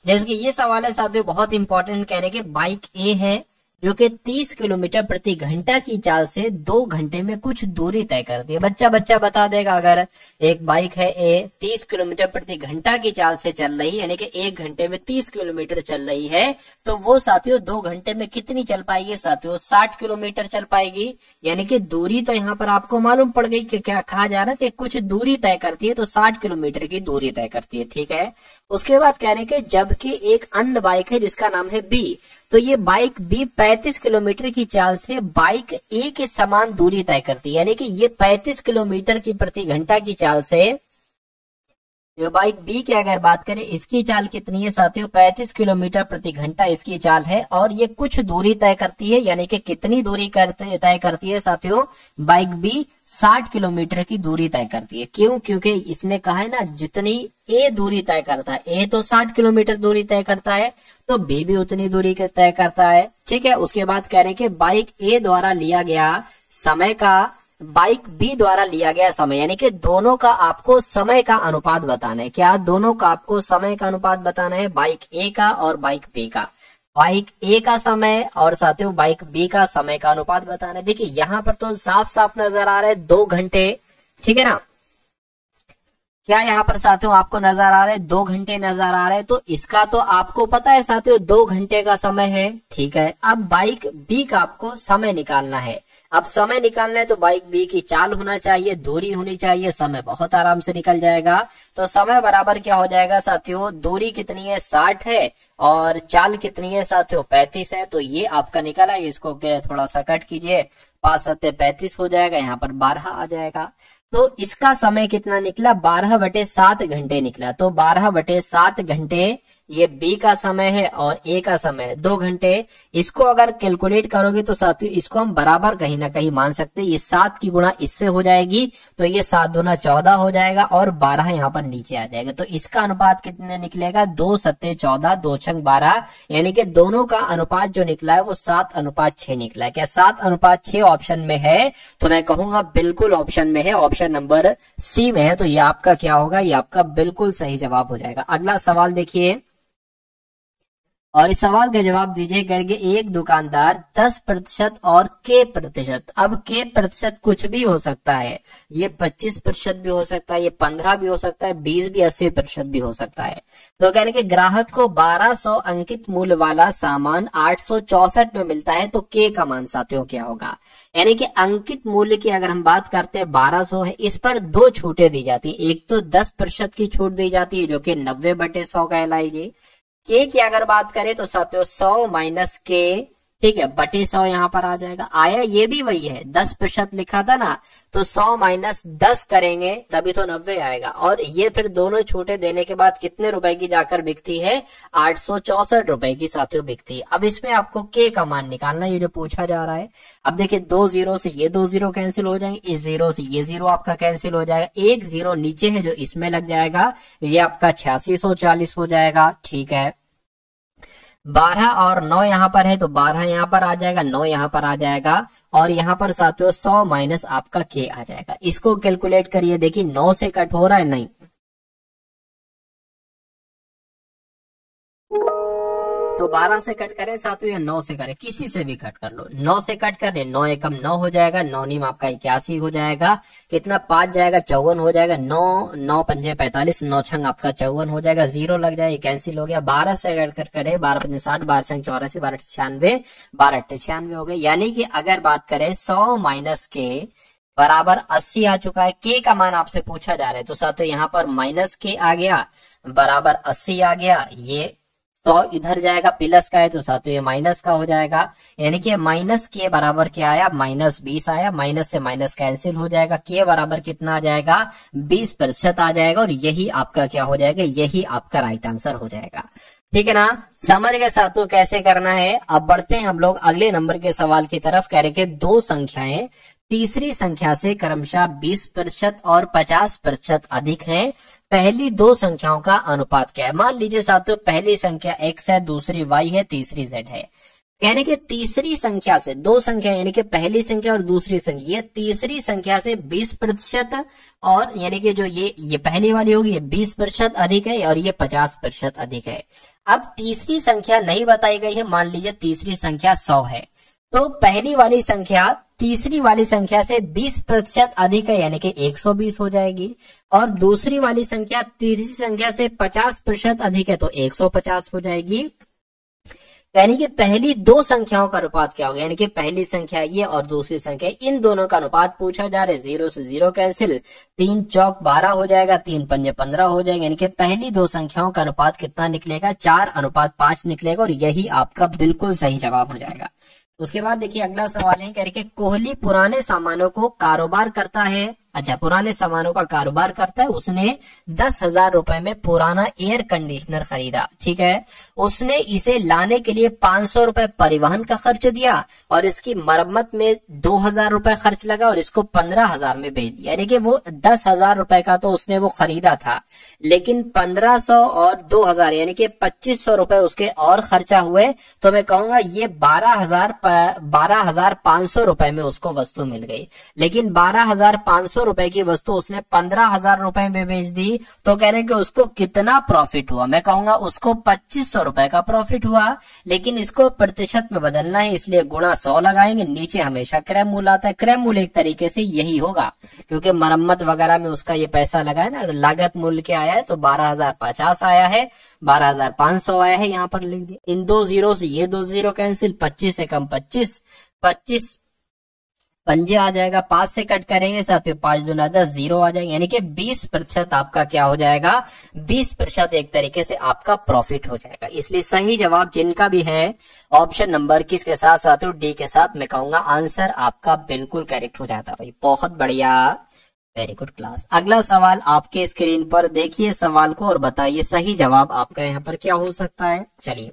जैसे कि ये सवाल है साथियों बहुत इंपॉर्टेंट, कहने के बाइक ए है जो कि 30 किलोमीटर प्रति घंटा की चाल से 2 घंटे में कुछ दूरी तय करती है। बच्चा बता देगा, अगर एक बाइक है ए 30 किलोमीटर प्रति घंटा की चाल से चल रही है, यानी कि 1 घंटे में 30 किलोमीटर चल रही है, तो वो साथियों 2 घंटे में कितनी चल पाएगी साथियों? 60 किलोमीटर चल पाएगी। यानी कि दूरी तो यहाँ पर आपको मालूम पड़ गई कि क्या कहा जा रहा है कि कुछ दूरी तय करती है, तो 60 किलोमीटर की दूरी तय करती है। ठीक है, उसके बाद कहने के जबकि एक अन्य बाइक है जिसका नाम है बी, तो ये बाइक बी 35 किलोमीटर की चाल से बाइक ए के समान दूरी तय करती है। यानी कि ये 35 किलोमीटर की प्रति घंटा की चाल से जो बाइक बी की अगर बात करें इसकी चाल कितनी है साथियों? 35 किलोमीटर प्रति घंटा इसकी चाल है और ये कुछ दूरी तय करती है। यानी कि कितनी दूरी तय करती है साथियों? बाइक बी 60 किलोमीटर की दूरी तय करती है। क्यों? क्योंकि इसने कहा है ना जितनी ए दूरी तय करता है, ए तो 60 किलोमीटर दूरी तय करता है, तो बी भी उतनी दूरी तय करता है। ठीक है, उसके बाद कह रहे हैं कि बाइक ए द्वारा लिया गया समय का बाइक बी द्वारा लिया गया समय, यानी कि दोनों का आपको समय का अनुपात बताना है। क्या? दोनों का आपको समय का अनुपात बताना है, बाइक ए का और बाइक बी का। बाइक ए का समय और साथियों बाइक बी का समय का अनुपात बताना है। देखिए यहाँ पर तो साफ साफ नजर आ रहा है 2 घंटे। ठीक है ना, क्या यहाँ पर साथियों आपको नजर आ रहा है? 2 घंटे नजर आ रहे हैं, तो इसका तो आपको पता है साथियों 2 घंटे का समय है। ठीक है, अब बाइक बी का आपको समय निकालना है। अब समय निकालना है तो बाइक बी की चाल होना चाहिए, दूरी होनी चाहिए, समय बहुत आराम से निकल जाएगा। तो समय बराबर क्या हो जाएगा साथियों? दूरी कितनी है? 60 है और चाल कितनी है साथियों? 35 है। तो ये आपका निकला है, इसको थोड़ा सा कट कीजिए, 5 सत्ते 35 हो जाएगा, यहाँ पर 12 आ जाएगा। तो इसका समय कितना निकला? 12/7 घंटे निकला। तो 12/7 घंटे ये बी का समय है और ए का समय है 2 घंटे। इसको अगर कैलकुलेट करोगे तो साथियों इसको हम बराबर कहीं ना कहीं मान सकते हैं। ये 7 की गुणा इससे हो जाएगी, तो ये 7 दूना 14 हो जाएगा और 12 यहाँ पर नीचे आ जाएगा। तो इसका अनुपात कितने निकलेगा? 2 सत्ते 14, 2 छंग 12, यानी कि दोनों का अनुपात जो निकला है वो 7:6 निकला है। क्या 7:6 ऑप्शन में है? तो मैं कहूंगा बिल्कुल ऑप्शन में है, ऑप्शन नंबर सी में है। तो ये आपका क्या होगा? ये आपका बिल्कुल सही जवाब हो जाएगा। अगला सवाल देखिए और इस सवाल का जवाब दीजिए करके एक दुकानदार 10% और k%। अब k% कुछ भी हो सकता है, ये 25% भी हो सकता है, ये 15 भी हो सकता है, 20 भी, 80% भी हो सकता है। तो कहने के ग्राहक को 1200 अंकित मूल्य वाला सामान 864 में मिलता है, तो k का मान साथियों क्या होगा? यानी कि अंकित मूल्य की अगर हम बात करते हैं 1200 है, इस पर 2 छूटें दी जाती है। एक तो 10% की छूट दी जाती है जो कि 90/100 कहलाएगी। के की अगर बात करें तो साथियों 100 माइनस के, ठीक है, बटे 100 यहाँ पर आ जाएगा। आया ये भी वही है, 10% लिखा था ना, तो 100 माइनस 10 करेंगे तभी तो 90 आएगा। और ये फिर दोनों छूटे देने के बाद कितने रुपए की जाकर बिकती है? 864 रुपए की साथियों बिकती है। अब इसमें आपको के का मान निकालना, ये जो पूछा जा रहा है। अब देखिए 2 0 से ये 2 0 कैंसिल हो जाएंगे, इस 0 से ये 0 आपका कैंसिल हो जाएगा, एक 0 नीचे है जो इसमें लग जाएगा, ये आपका 8640 हो जाएगा। ठीक है, 12 और 9 यहाँ पर है तो 12 यहाँ पर आ जाएगा, 9 यहाँ पर आ जाएगा और यहाँ पर साथियों 100 माइनस आपका के आ जाएगा। इसको कैलकुलेट करिए, देखिए 9 से कट हो रहा है? नहीं, तो 12 से कट करें साथियों या 9 से करें, किसी से भी कट कर लो। 9 से कट कर ले, 9 एकम 9 हो जाएगा, 9 नीम आपका 81 हो जाएगा, कितना 5 जाएगा 54 हो जाएगा, 9 पंजे 45, 9 छंग आपका 54 हो जाएगा, 0 लग जाएगा, कैंसिल हो गया। 12 से अगर कट करे 12 पंजे 60, 12 छंग 84, 12 96, 12 96 हो गए। यानी कि अगर बात करें 100 माइनस के बराबर 80 आ चुका है। के का मान आपसे पूछा जा रहा है, तो साथियों यहाँ पर माइनस के आ गया बराबर 80 आ गया, ये 100 इधर जाएगा, प्लस का है तो साथियों ये माइनस का हो जाएगा। यानी कि माइनस के बराबर क्या आया? -20 आया, माइनस से माइनस कैंसिल हो जाएगा, के बराबर कितना आ जाएगा? 20% आ जाएगा और यही आपका क्या हो जाएगा? यही आपका राइट आंसर हो जाएगा। ठीक है ना, समझ गए साथियों कैसे करना है। अब बढ़ते हैं हम लोग अगले नंबर के सवाल की तरफ। कह रहे कि 2 संख्याएं तीसरी संख्या से क्रमशः 20% और 50% अधिक हैं, पहली दो संख्याओं का अनुपात क्या है। मान लीजिए साथियों पहली संख्या x है, दूसरी y है, तीसरी z है। यानी कि तीसरी संख्या से दो संख्या यानी कि पहली संख्या और दूसरी संख्या, ये तीसरी संख्या से 20% और यानी कि जो ये पहली वाली होगी ये 20% अधिक है और ये 50% अधिक है। अब तीसरी संख्या नहीं बताई गई है, मान लीजिए तीसरी संख्या 100 है, तो पहली वाली संख्या तीसरी वाली संख्या से 20% अधिक है यानी कि 120 हो जाएगी, और दूसरी वाली संख्या तीसरी संख्या से 50% अधिक है तो 150 हो जाएगी। यानी कि पहली दो संख्याओं का अनुपात क्या होगा, यानी कि पहली संख्या ये और दूसरी संख्या, इन दोनों का अनुपात पूछा जा रहा है। 0 से 0 कैंसिल, 3 चौक 12 हो जाएगा, 3 पंजे 15 हो जाएगा। यानी कि पहली दो संख्याओं का अनुपात कितना निकलेगा, 4:5 निकलेगा और यही आपका बिल्कुल सही जवाब हो जाएगा। उसके बाद देखिए अगला सवाल है, कह रहे कि कोहली पुराने सामानों को कारोबार करता है। अच्छा, पुराने सामानों का कारोबार करता है, उसने 10,000 रुपए में पुराना एयर कंडीशनर खरीदा, ठीक है। उसने इसे लाने के लिए 500 रुपए परिवहन का खर्च दिया और इसकी मरम्मत में 2,000 रुपए खर्च लगा और इसको 15,000 में बेच दिया। यानी कि वो 10,000 रुपए का तो उसने वो खरीदा था, लेकिन 1500 और 2,000 यानी कि 2500 रुपए उसके और खर्चा हुए, तो मैं कहूंगा ये 12,500 रुपए में उसको वस्तु मिल गई। लेकिन 12,500 रुपए की वस्तु उसने 15,000 रुपए में बेच दी, तो कह रहे हैं कि उसको कितना प्रॉफिट हुआ। मैं कहूंगा उसको 2500 रुपए का प्रॉफिट हुआ, लेकिन इसको प्रतिशत में बदलना है इसलिए गुणा 100 लगाएंगे। नीचे हमेशा क्रय मूल्य आता है, क्रय मूल्य एक तरीके से यही होगा क्योंकि मरम्मत वगैरह में उसका ये पैसा लगा है ना। लागत मूल्य क्या आया है, तो 12,050 आया है, 12,500 आया है, यहाँ पर लिख दिया। इन दो जीरो से ये दो जीरो कैंसिल, 25 से कम 25, 25 पंजे आ जाएगा, 5 से कट करेंगे साथियों, 5 दूना 10, 0 आ जाएगा। यानी कि 20% आपका क्या हो जाएगा, 20% एक तरीके से आपका प्रॉफिट हो जाएगा। इसलिए सही जवाब जिनका भी है ऑप्शन नंबर किसके साथ साथियों, डी के साथ, मैं कहूंगा आंसर आपका बिल्कुल करेक्ट हो जाता है भाई। बहुत बढ़िया, वेरी गुड क्लास। अगला सवाल आपके स्क्रीन पर देखिए सवाल को और बताइए सही जवाब आपका यहाँ पर क्या हो सकता है। चलिए,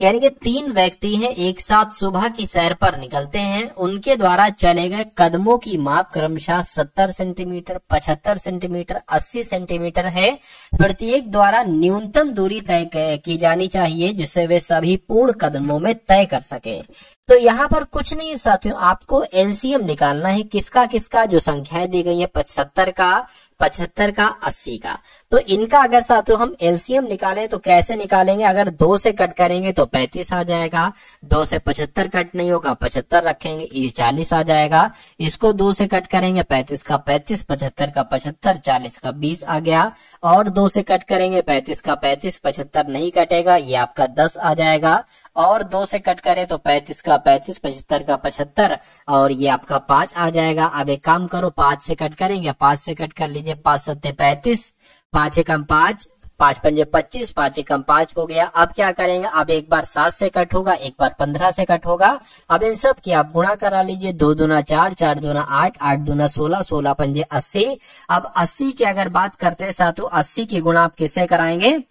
यानी कि 3 व्यक्ति हैं, एक साथ सुबह की सैर पर निकलते हैं। उनके द्वारा चले गए कदमों की माप क्रमशः 70 सेंटीमीटर, 75 सेंटीमीटर, 80 सेंटीमीटर है। प्रत्येक द्वारा न्यूनतम दूरी तय की जानी चाहिए जिससे वे सभी पूर्ण कदमों में तय कर सके। तो यहाँ पर कुछ नहीं है साथियों, आपको एलसीएम निकालना है किसका किसका, जो संख्याएं दी गई है 75 का, 75 का, 80 का। तो इनका अगर साथियों हम एलसीएम निकालें तो कैसे निकालेंगे, अगर 2 से कट करेंगे तो 35 आ जाएगा, 2 से 75 कट नहीं होगा, 75 रखेंगे, ये 40 आ जाएगा। इसको 2 से कट करेंगे, 35 का 35, 75 का 75, 40 का 20 आ गया। और 2 से कट करेंगे, 35 का 35, 75 नहीं कटेगा, ये आपका 10 आ जाएगा। और 2 से कट करें तो 35 का 35, 75 का 75 और ये आपका 5 आ जाएगा। अब एक काम करो, 5 से कट करेंगे, 5 से कट कर लीजिए, 5 सत्ते 35, 5 एकम 5, 5 पंजे 25, 5 एकम 5 हो गया। अब क्या करेंगे, अब एक बार 7 से कट होगा, एक बार 15 से कट होगा। अब इन सब की आप गुणा करा लीजिए, 2 दूना 4, 4 दूना 8, 8 दूना 16, 16 पंजे 80। अब 80 की अगर बात करते हैं साथियों, 80 की गुणा आप किससे कराएंगे,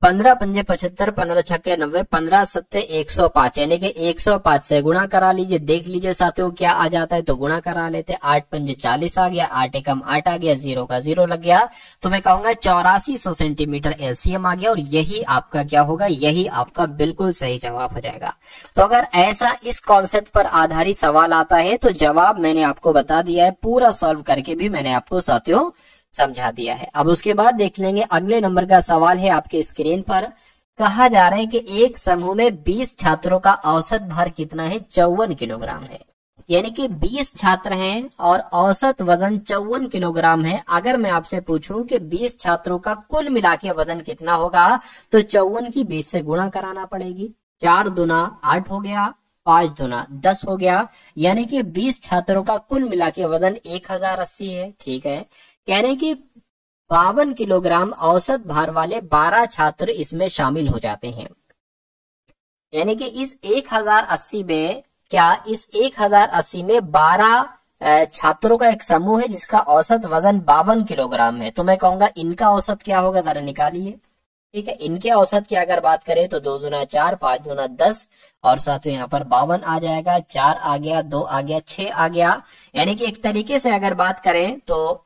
15 पंजे 75, 15 छक्के 90, 15 सत्ते 105 यानी कि 105 से गुणा करा लीजिए। देख लीजिए साथियों क्या आ जाता है, तो गुणा करा लेते। 8 पंजे 40 आ गया, 8 एकम 8 आ गया, 0 का 0 लग गया। तो मैं कहूंगा 8400 सेंटीमीटर एलसीएम आ गया और यही आपका क्या होगा, यही आपका बिल्कुल सही जवाब हो जाएगा। तो अगर ऐसा इस कॉन्सेप्ट पर आधारित सवाल आता है तो जवाब मैंने आपको बता दिया है, पूरा सॉल्व करके भी मैंने आपको साथियों समझा दिया है। अब उसके बाद देख लेंगे अगले नंबर का सवाल है आपके स्क्रीन पर। कहा जा रहा है कि एक समूह में 20 छात्रों का औसत भार कितना है, 54 किलोग्राम है। यानी कि 20 छात्र हैं और औसत वजन 54 किलोग्राम है। अगर मैं आपसे पूछूं कि 20 छात्रों का कुल मिला के वजन कितना होगा, तो 54 की 20 से गुणा कराना पड़ेगी। 4 दूना 8 हो गया, 5 दूना 10 हो गया। यानी कि 20 छात्रों का कुल मिला के वजन 1080 है। ठीक है, कहने की 52 किलोग्राम औसत भार वाले 12 छात्र इसमें शामिल हो जाते हैं। यानी कि इस 1080 में क्या, इस 1080 में 12 छात्रों का एक समूह है जिसका औसत वजन 52 किलोग्राम है। तो मैं कहूंगा इनका औसत क्या होगा, जरा निकालिए। ठीक है, इनके औसत की अगर बात करें तो 2 दूना 4, 5 दूना 10 और साथ में यहाँ पर 52 आ जाएगा। 4 आ गया, 2 आ गया, 6 आ गया। यानी कि एक तरीके से अगर बात करें तो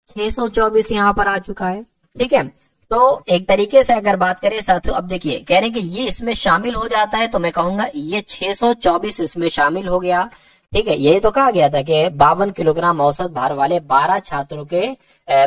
624 यहाँ पर आ चुका है। ठीक है, तो एक तरीके से अगर बात करें साथियों, अब देखिए कह रहे हैं कि ये इसमें शामिल हो जाता है, तो मैं कहूंगा ये 624 इसमें शामिल हो गया। ठीक है, यही तो कहा गया था कि 52 किलोग्राम औसत भार वाले 12 छात्रों के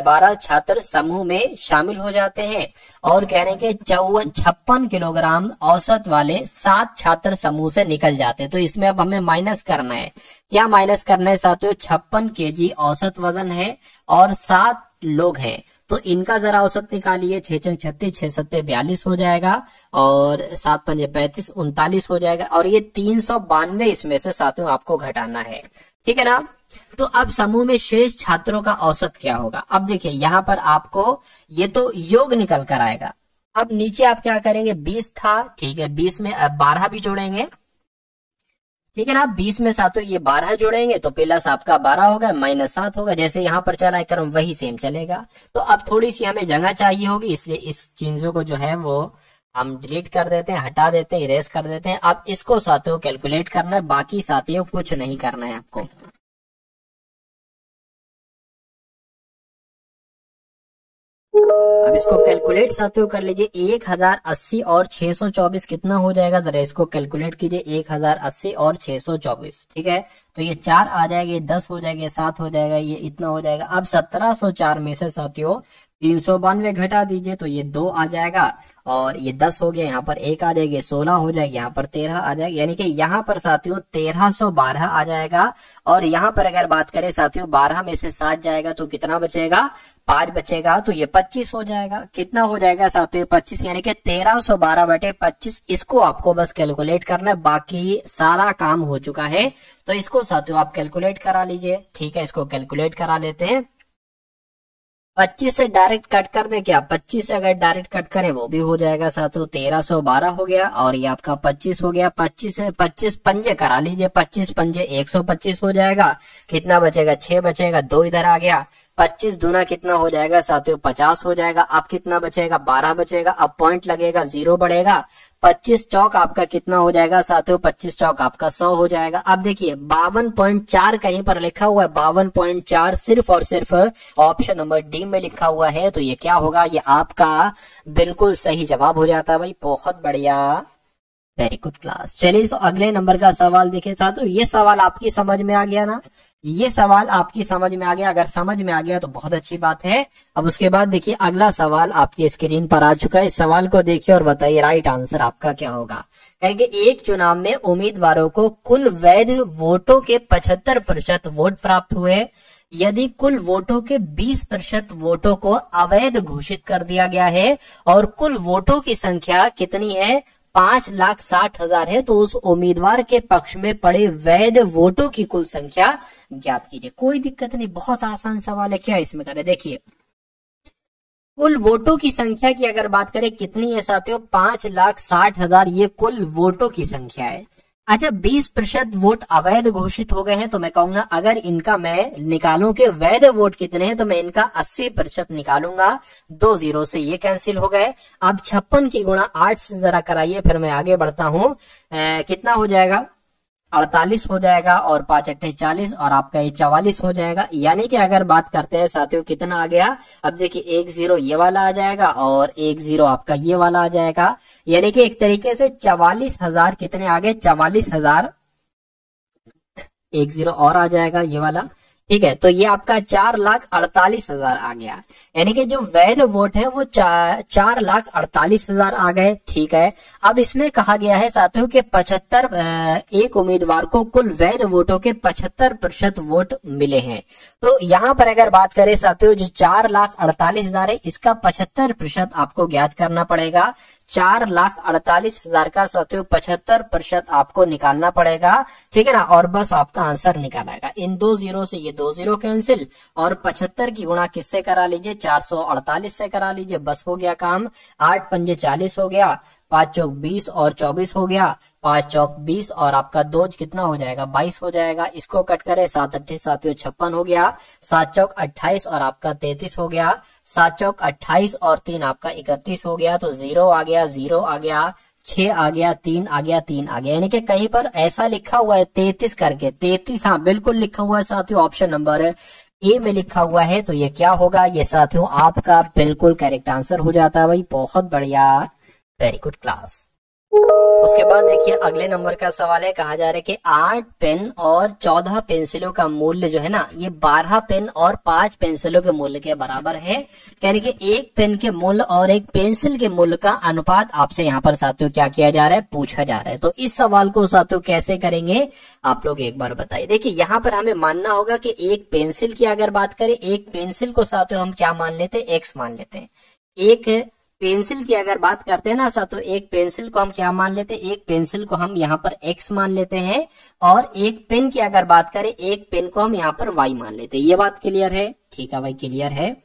12 छात्र समूह में शामिल हो जाते हैं, और कह रहे हैं कि 56 किलोग्राम औसत वाले 7 छात्र समूह से निकल जाते हैं। तो इसमें अब हमें माइनस करना है। क्या माइनस करना है साथियों? 56 केजी औसत वजन है और 7 लोग हैं, तो इनका जरा औसत निकालिए। 6 छंग 36, 6 सत्ते 42 हो जाएगा, और 7 पंजे 35, 39 हो जाएगा, और ये 392 इसमें से साथियों आपको घटाना है। ठीक है ना। तो अब समूह में शेष छात्रों का औसत क्या होगा? अब देखिए यहाँ पर आपको ये तो योग निकल कर आएगा। अब नीचे आप क्या करेंगे? 20 था, ठीक है, 20 में अब 12 भी जोड़ेंगे। ठीक है ना, 20 में साथियों ये 12 जोड़ेंगे तो प्लस आपका 12 होगा, माइनस 7 होगा। जैसे यहाँ पर चला है क्रम वही सेम चलेगा। तो अब थोड़ी सी हमें जगह चाहिए होगी, इसलिए इस चीजों को जो है वो हम डिलीट कर देते हैं, हटा देते हैं, इरेज कर देते हैं। अब इसको साथियों कैलकुलेट करना है, बाकी साथियों कुछ नहीं करना है आपको। अब इसको कैलकुलेट साथियों कर लीजिए। 1080 और 624 कितना हो जाएगा? जरा इसको कैलकुलेट कीजिए। 1080 और 624, ठीक है, तो ये 4 आ जाएगा, ये 10 हो जाएगा, ये 7 हो जाएगा, ये इतना हो जाएगा। अब 1704 में से साथियों 392 घटा दीजिए, तो ये 2 आ जाएगा, और ये 10 हो गया, यहाँ पर 1 आ जाएगी, 16 हो जाएगी, यहाँ पर 13 आ जाएगी, यानी कि यहाँ पर साथियों 1312 आ जाएगा। और यहाँ पर अगर बात करें साथियों 12 में से 7 जाएगा तो कितना बचेगा? 5 बचेगा, तो ये 25 हो जाएगा। कितना हो जाएगा साथियों? 25, यानी कि 1312/25। इसको आपको बस कैलकुलेट करना है, बाकी सारा काम हो चुका है। तो इसको साथियों आप कैलकुलेट करा लीजिए। ठीक है, इसको कैलकुलेट करा लेते हैं। 25 से डायरेक्ट कट कर दे क्या? 25 से अगर डायरेक्ट कट करें वो भी हो जाएगा साथियों। 1312 हो गया, और ये आपका 25 हो गया। 25 से 25 पंजे करा लीजिए, 25 पंजे 125 हो जाएगा। कितना बचेगा? 6 बचेगा, 2 इधर आ गया। 25 दूना कितना हो जाएगा साथियों? 50 हो जाएगा। अब कितना बचेगा? 12 बचेगा। अब पॉइंट लगेगा, 0 बढ़ेगा। 25 चौक आपका कितना हो जाएगा साथियों? 25 चौक आपका 100 हो जाएगा। अब देखिए 52.4 कहीं पर लिखा हुआ है, 52.4 सिर्फ और सिर्फ ऑप्शन नंबर डी में लिखा हुआ है, तो ये क्या होगा? ये आपका बिल्कुल सही जवाब हो जाता है भाई। बहुत बढ़िया, वेरी गुड क्लास। चलिए तो अगले नंबर का सवाल देखिए साथियों। ये सवाल आपकी समझ में आ गया ना? ये सवाल आपकी समझ में आ गया? अगर समझ में आ गया तो बहुत अच्छी बात है। अब उसके बाद देखिए अगला सवाल आपकी स्क्रीन पर आ चुका है। इस सवाल को देखिए और बताइए राइट आंसर आपका क्या होगा। कहेंगे एक चुनाव में उम्मीदवारों को कुल वैध वोटों के 75% वोट प्राप्त हुए। यदि कुल वोटों के 20% वोटों को अवैध घोषित कर दिया गया है और कुल वोटों की संख्या कितनी है? 5,60,000 है, तो उस उम्मीदवार के पक्ष में पड़े वैध वोटों की कुल संख्या ज्ञात कीजिए। कोई दिक्कत नहीं, बहुत आसान सवाल है। क्या इसमें करें? देखिए कुल वोटों की संख्या की अगर बात करें कितनी है साथियों? 5,60,000 ये कुल वोटों की संख्या है। अच्छा 20% वोट अवैध घोषित हो गए हैं, तो मैं कहूंगा अगर इनका मैं निकालूं कि वैध वोट कितने हैं, तो मैं इनका 80% निकालूंगा। 2 0 से ये कैंसिल हो गए। अब 56 की गुणा 8 से जरा कराइए, फिर मैं आगे बढ़ता हूं। कितना हो जाएगा? 48 हो जाएगा, और 5 8 40, और आपका ये 44 हो जाएगा। यानी कि अगर बात करते हैं साथियों कितना आ गया? अब देखिए 1 0 ये वाला आ जाएगा, और 1 0 आपका ये वाला आ जाएगा। यानी कि एक तरीके से 44,000 कितने आ गए? 44,000। 1 0 और आ जाएगा ये वाला। ठीक है, तो ये आपका 4,48,000 आ गया। यानी कि जो वैध वोट है वो 4,48,000 आ गए। ठीक है, अब इसमें कहा गया है साथियों के 75 एक उम्मीदवार को कुल वैध वोटों के 75% वोट मिले हैं। तो यहाँ पर अगर बात करें साथियों जो 4,48,000 है, इसका 75% आपको ज्ञात करना पड़ेगा। 4,48,000 का साथियों 75% आपको निकालना पड़ेगा। ठीक है ना, और बस आपका आंसर निकालेगा। इन 2 0 से ये 2 0 कैंसिल, और 75 की गुणा किससे करा लीजिए? 448 से करा लीजिए, बस हो गया काम। 8 पंजे 40 हो गया, 5 चौक 20 और 24 हो गया। 5 चौक 20 और आपका 2 कितना हो जाएगा? 22 हो जाएगा। इसको कट करें, 7 8 साथियों 56 हो गया। 7 चौक 28 और आपका 33 हो गया। 7 चौक 28 और 3 आपका 31 हो गया। तो 0 आ गया, 0 आ गया, 6 आ गया, 3 आ गया, 3 आ गया। यानी कि कहीं पर ऐसा लिखा हुआ है 33 करके, 33 हाँ बिल्कुल लिखा हुआ है साथियों ऑप्शन नंबर ए में लिखा हुआ है, तो ये क्या होगा, ये साथियों आपका बिल्कुल करेक्ट आंसर हो जाता है भाई। बहुत बढ़िया, वेरी गुड क्लास। उसके बाद देखिए अगले नंबर का सवाल है, कहा जा रहा है कि 8 पेन और 14 पेंसिलों का मूल्य जो है ना, ये 12 पेन और 5 पेंसिलों के मूल्य के बराबर है। यानी कि एक पेन के मूल्य और एक पेंसिल के मूल्य का अनुपात आपसे यहाँ पर साथियों क्या किया जा रहा है, पूछा जा रहा है। तो इस सवाल को साथियों कैसे करेंगे आप लोग एक बार बताइए। देखिए यहाँ पर हमें मानना होगा कि एक पेंसिल की अगर बात करें, एक पेंसिल को साथियों हम क्या मान लेते हैं, एक्स मान लेते हैं। एक पेंसिल की अगर बात करते हैं ना साथियों, एक पेंसिल को हम क्या मान लेते हैं, एक पेंसिल को हम यहाँ पर x मान लेते हैं, और एक पेन की अगर बात करें, एक पेन को हम यहाँ पर y मान लेते हैं। ये बात क्लियर है? ठीक है भाई, क्लियर है।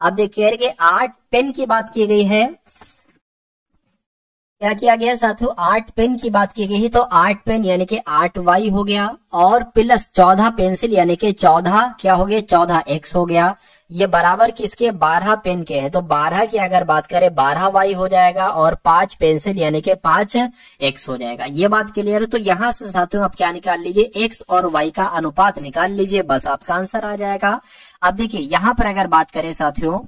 अब देखिए कि 8 पेन की बात की गई है, क्या किया गया साथियों, 8 पेन की बात की गई है, तो 8 पेन यानी कि 8y हो गया, और प्लस 14 पेंसिल यानी कि 14 क्या हो गया, 14x हो गया। ये बराबर किसके, 12 पेन के है, तो 12 की अगर बात करें 12y हो जाएगा, और 5 पेंसिल यानी कि 5x हो जाएगा। ये बात क्लियर है। तो यहाँ से साथियों आप क्या निकाल लीजिए, x और y का अनुपात निकाल लीजिए, बस आपका आंसर आ जाएगा। अब देखिए यहाँ पर अगर बात करें साथियों,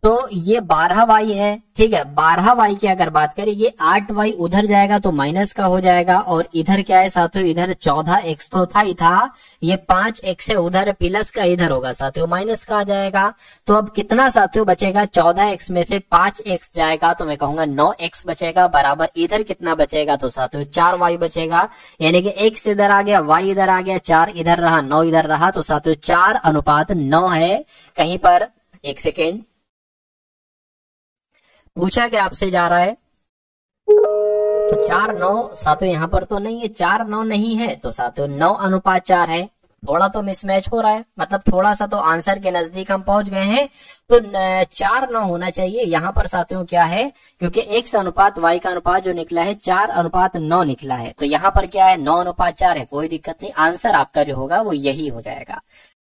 तो ये 12y है, ठीक है। 12y की अगर बात करें, ये 8y उधर जाएगा तो माइनस का हो जाएगा, और इधर क्या है साथियों, इधर 14x तो था ही था, ये 5x है उधर, प्लस का इधर होगा साथियों माइनस का आ जाएगा। तो अब कितना साथियों बचेगा, 14x में से 5x जाएगा तो मैं कहूंगा 9x बचेगा, बराबर इधर कितना बचेगा, तो साथियों 4y बचेगा। यानी कि x इधर आ गया, y इधर आ गया, 4 इधर रहा, 9 इधर रहा, तो साथियों 4:9 है। कहीं पर एक सेकेंड पूछा क्या आपसे जा रहा है, तो 4:9 साथियों यहाँ पर तो नहीं है, 4:9 नहीं है, तो साथियों 9:4 है। थोड़ा तो मिसमैच हो रहा है, मतलब थोड़ा सा तो आंसर के नजदीक हम पहुंच गए हैं, तो 4:9 होना चाहिए। यहाँ पर साथियों क्या है, क्योंकि x अनुपात y का अनुपात जो निकला है 4:9 निकला है, तो यहाँ पर क्या है 9:4 है, कोई दिक्कत नहीं, आंसर आपका जो होगा वो यही हो जाएगा।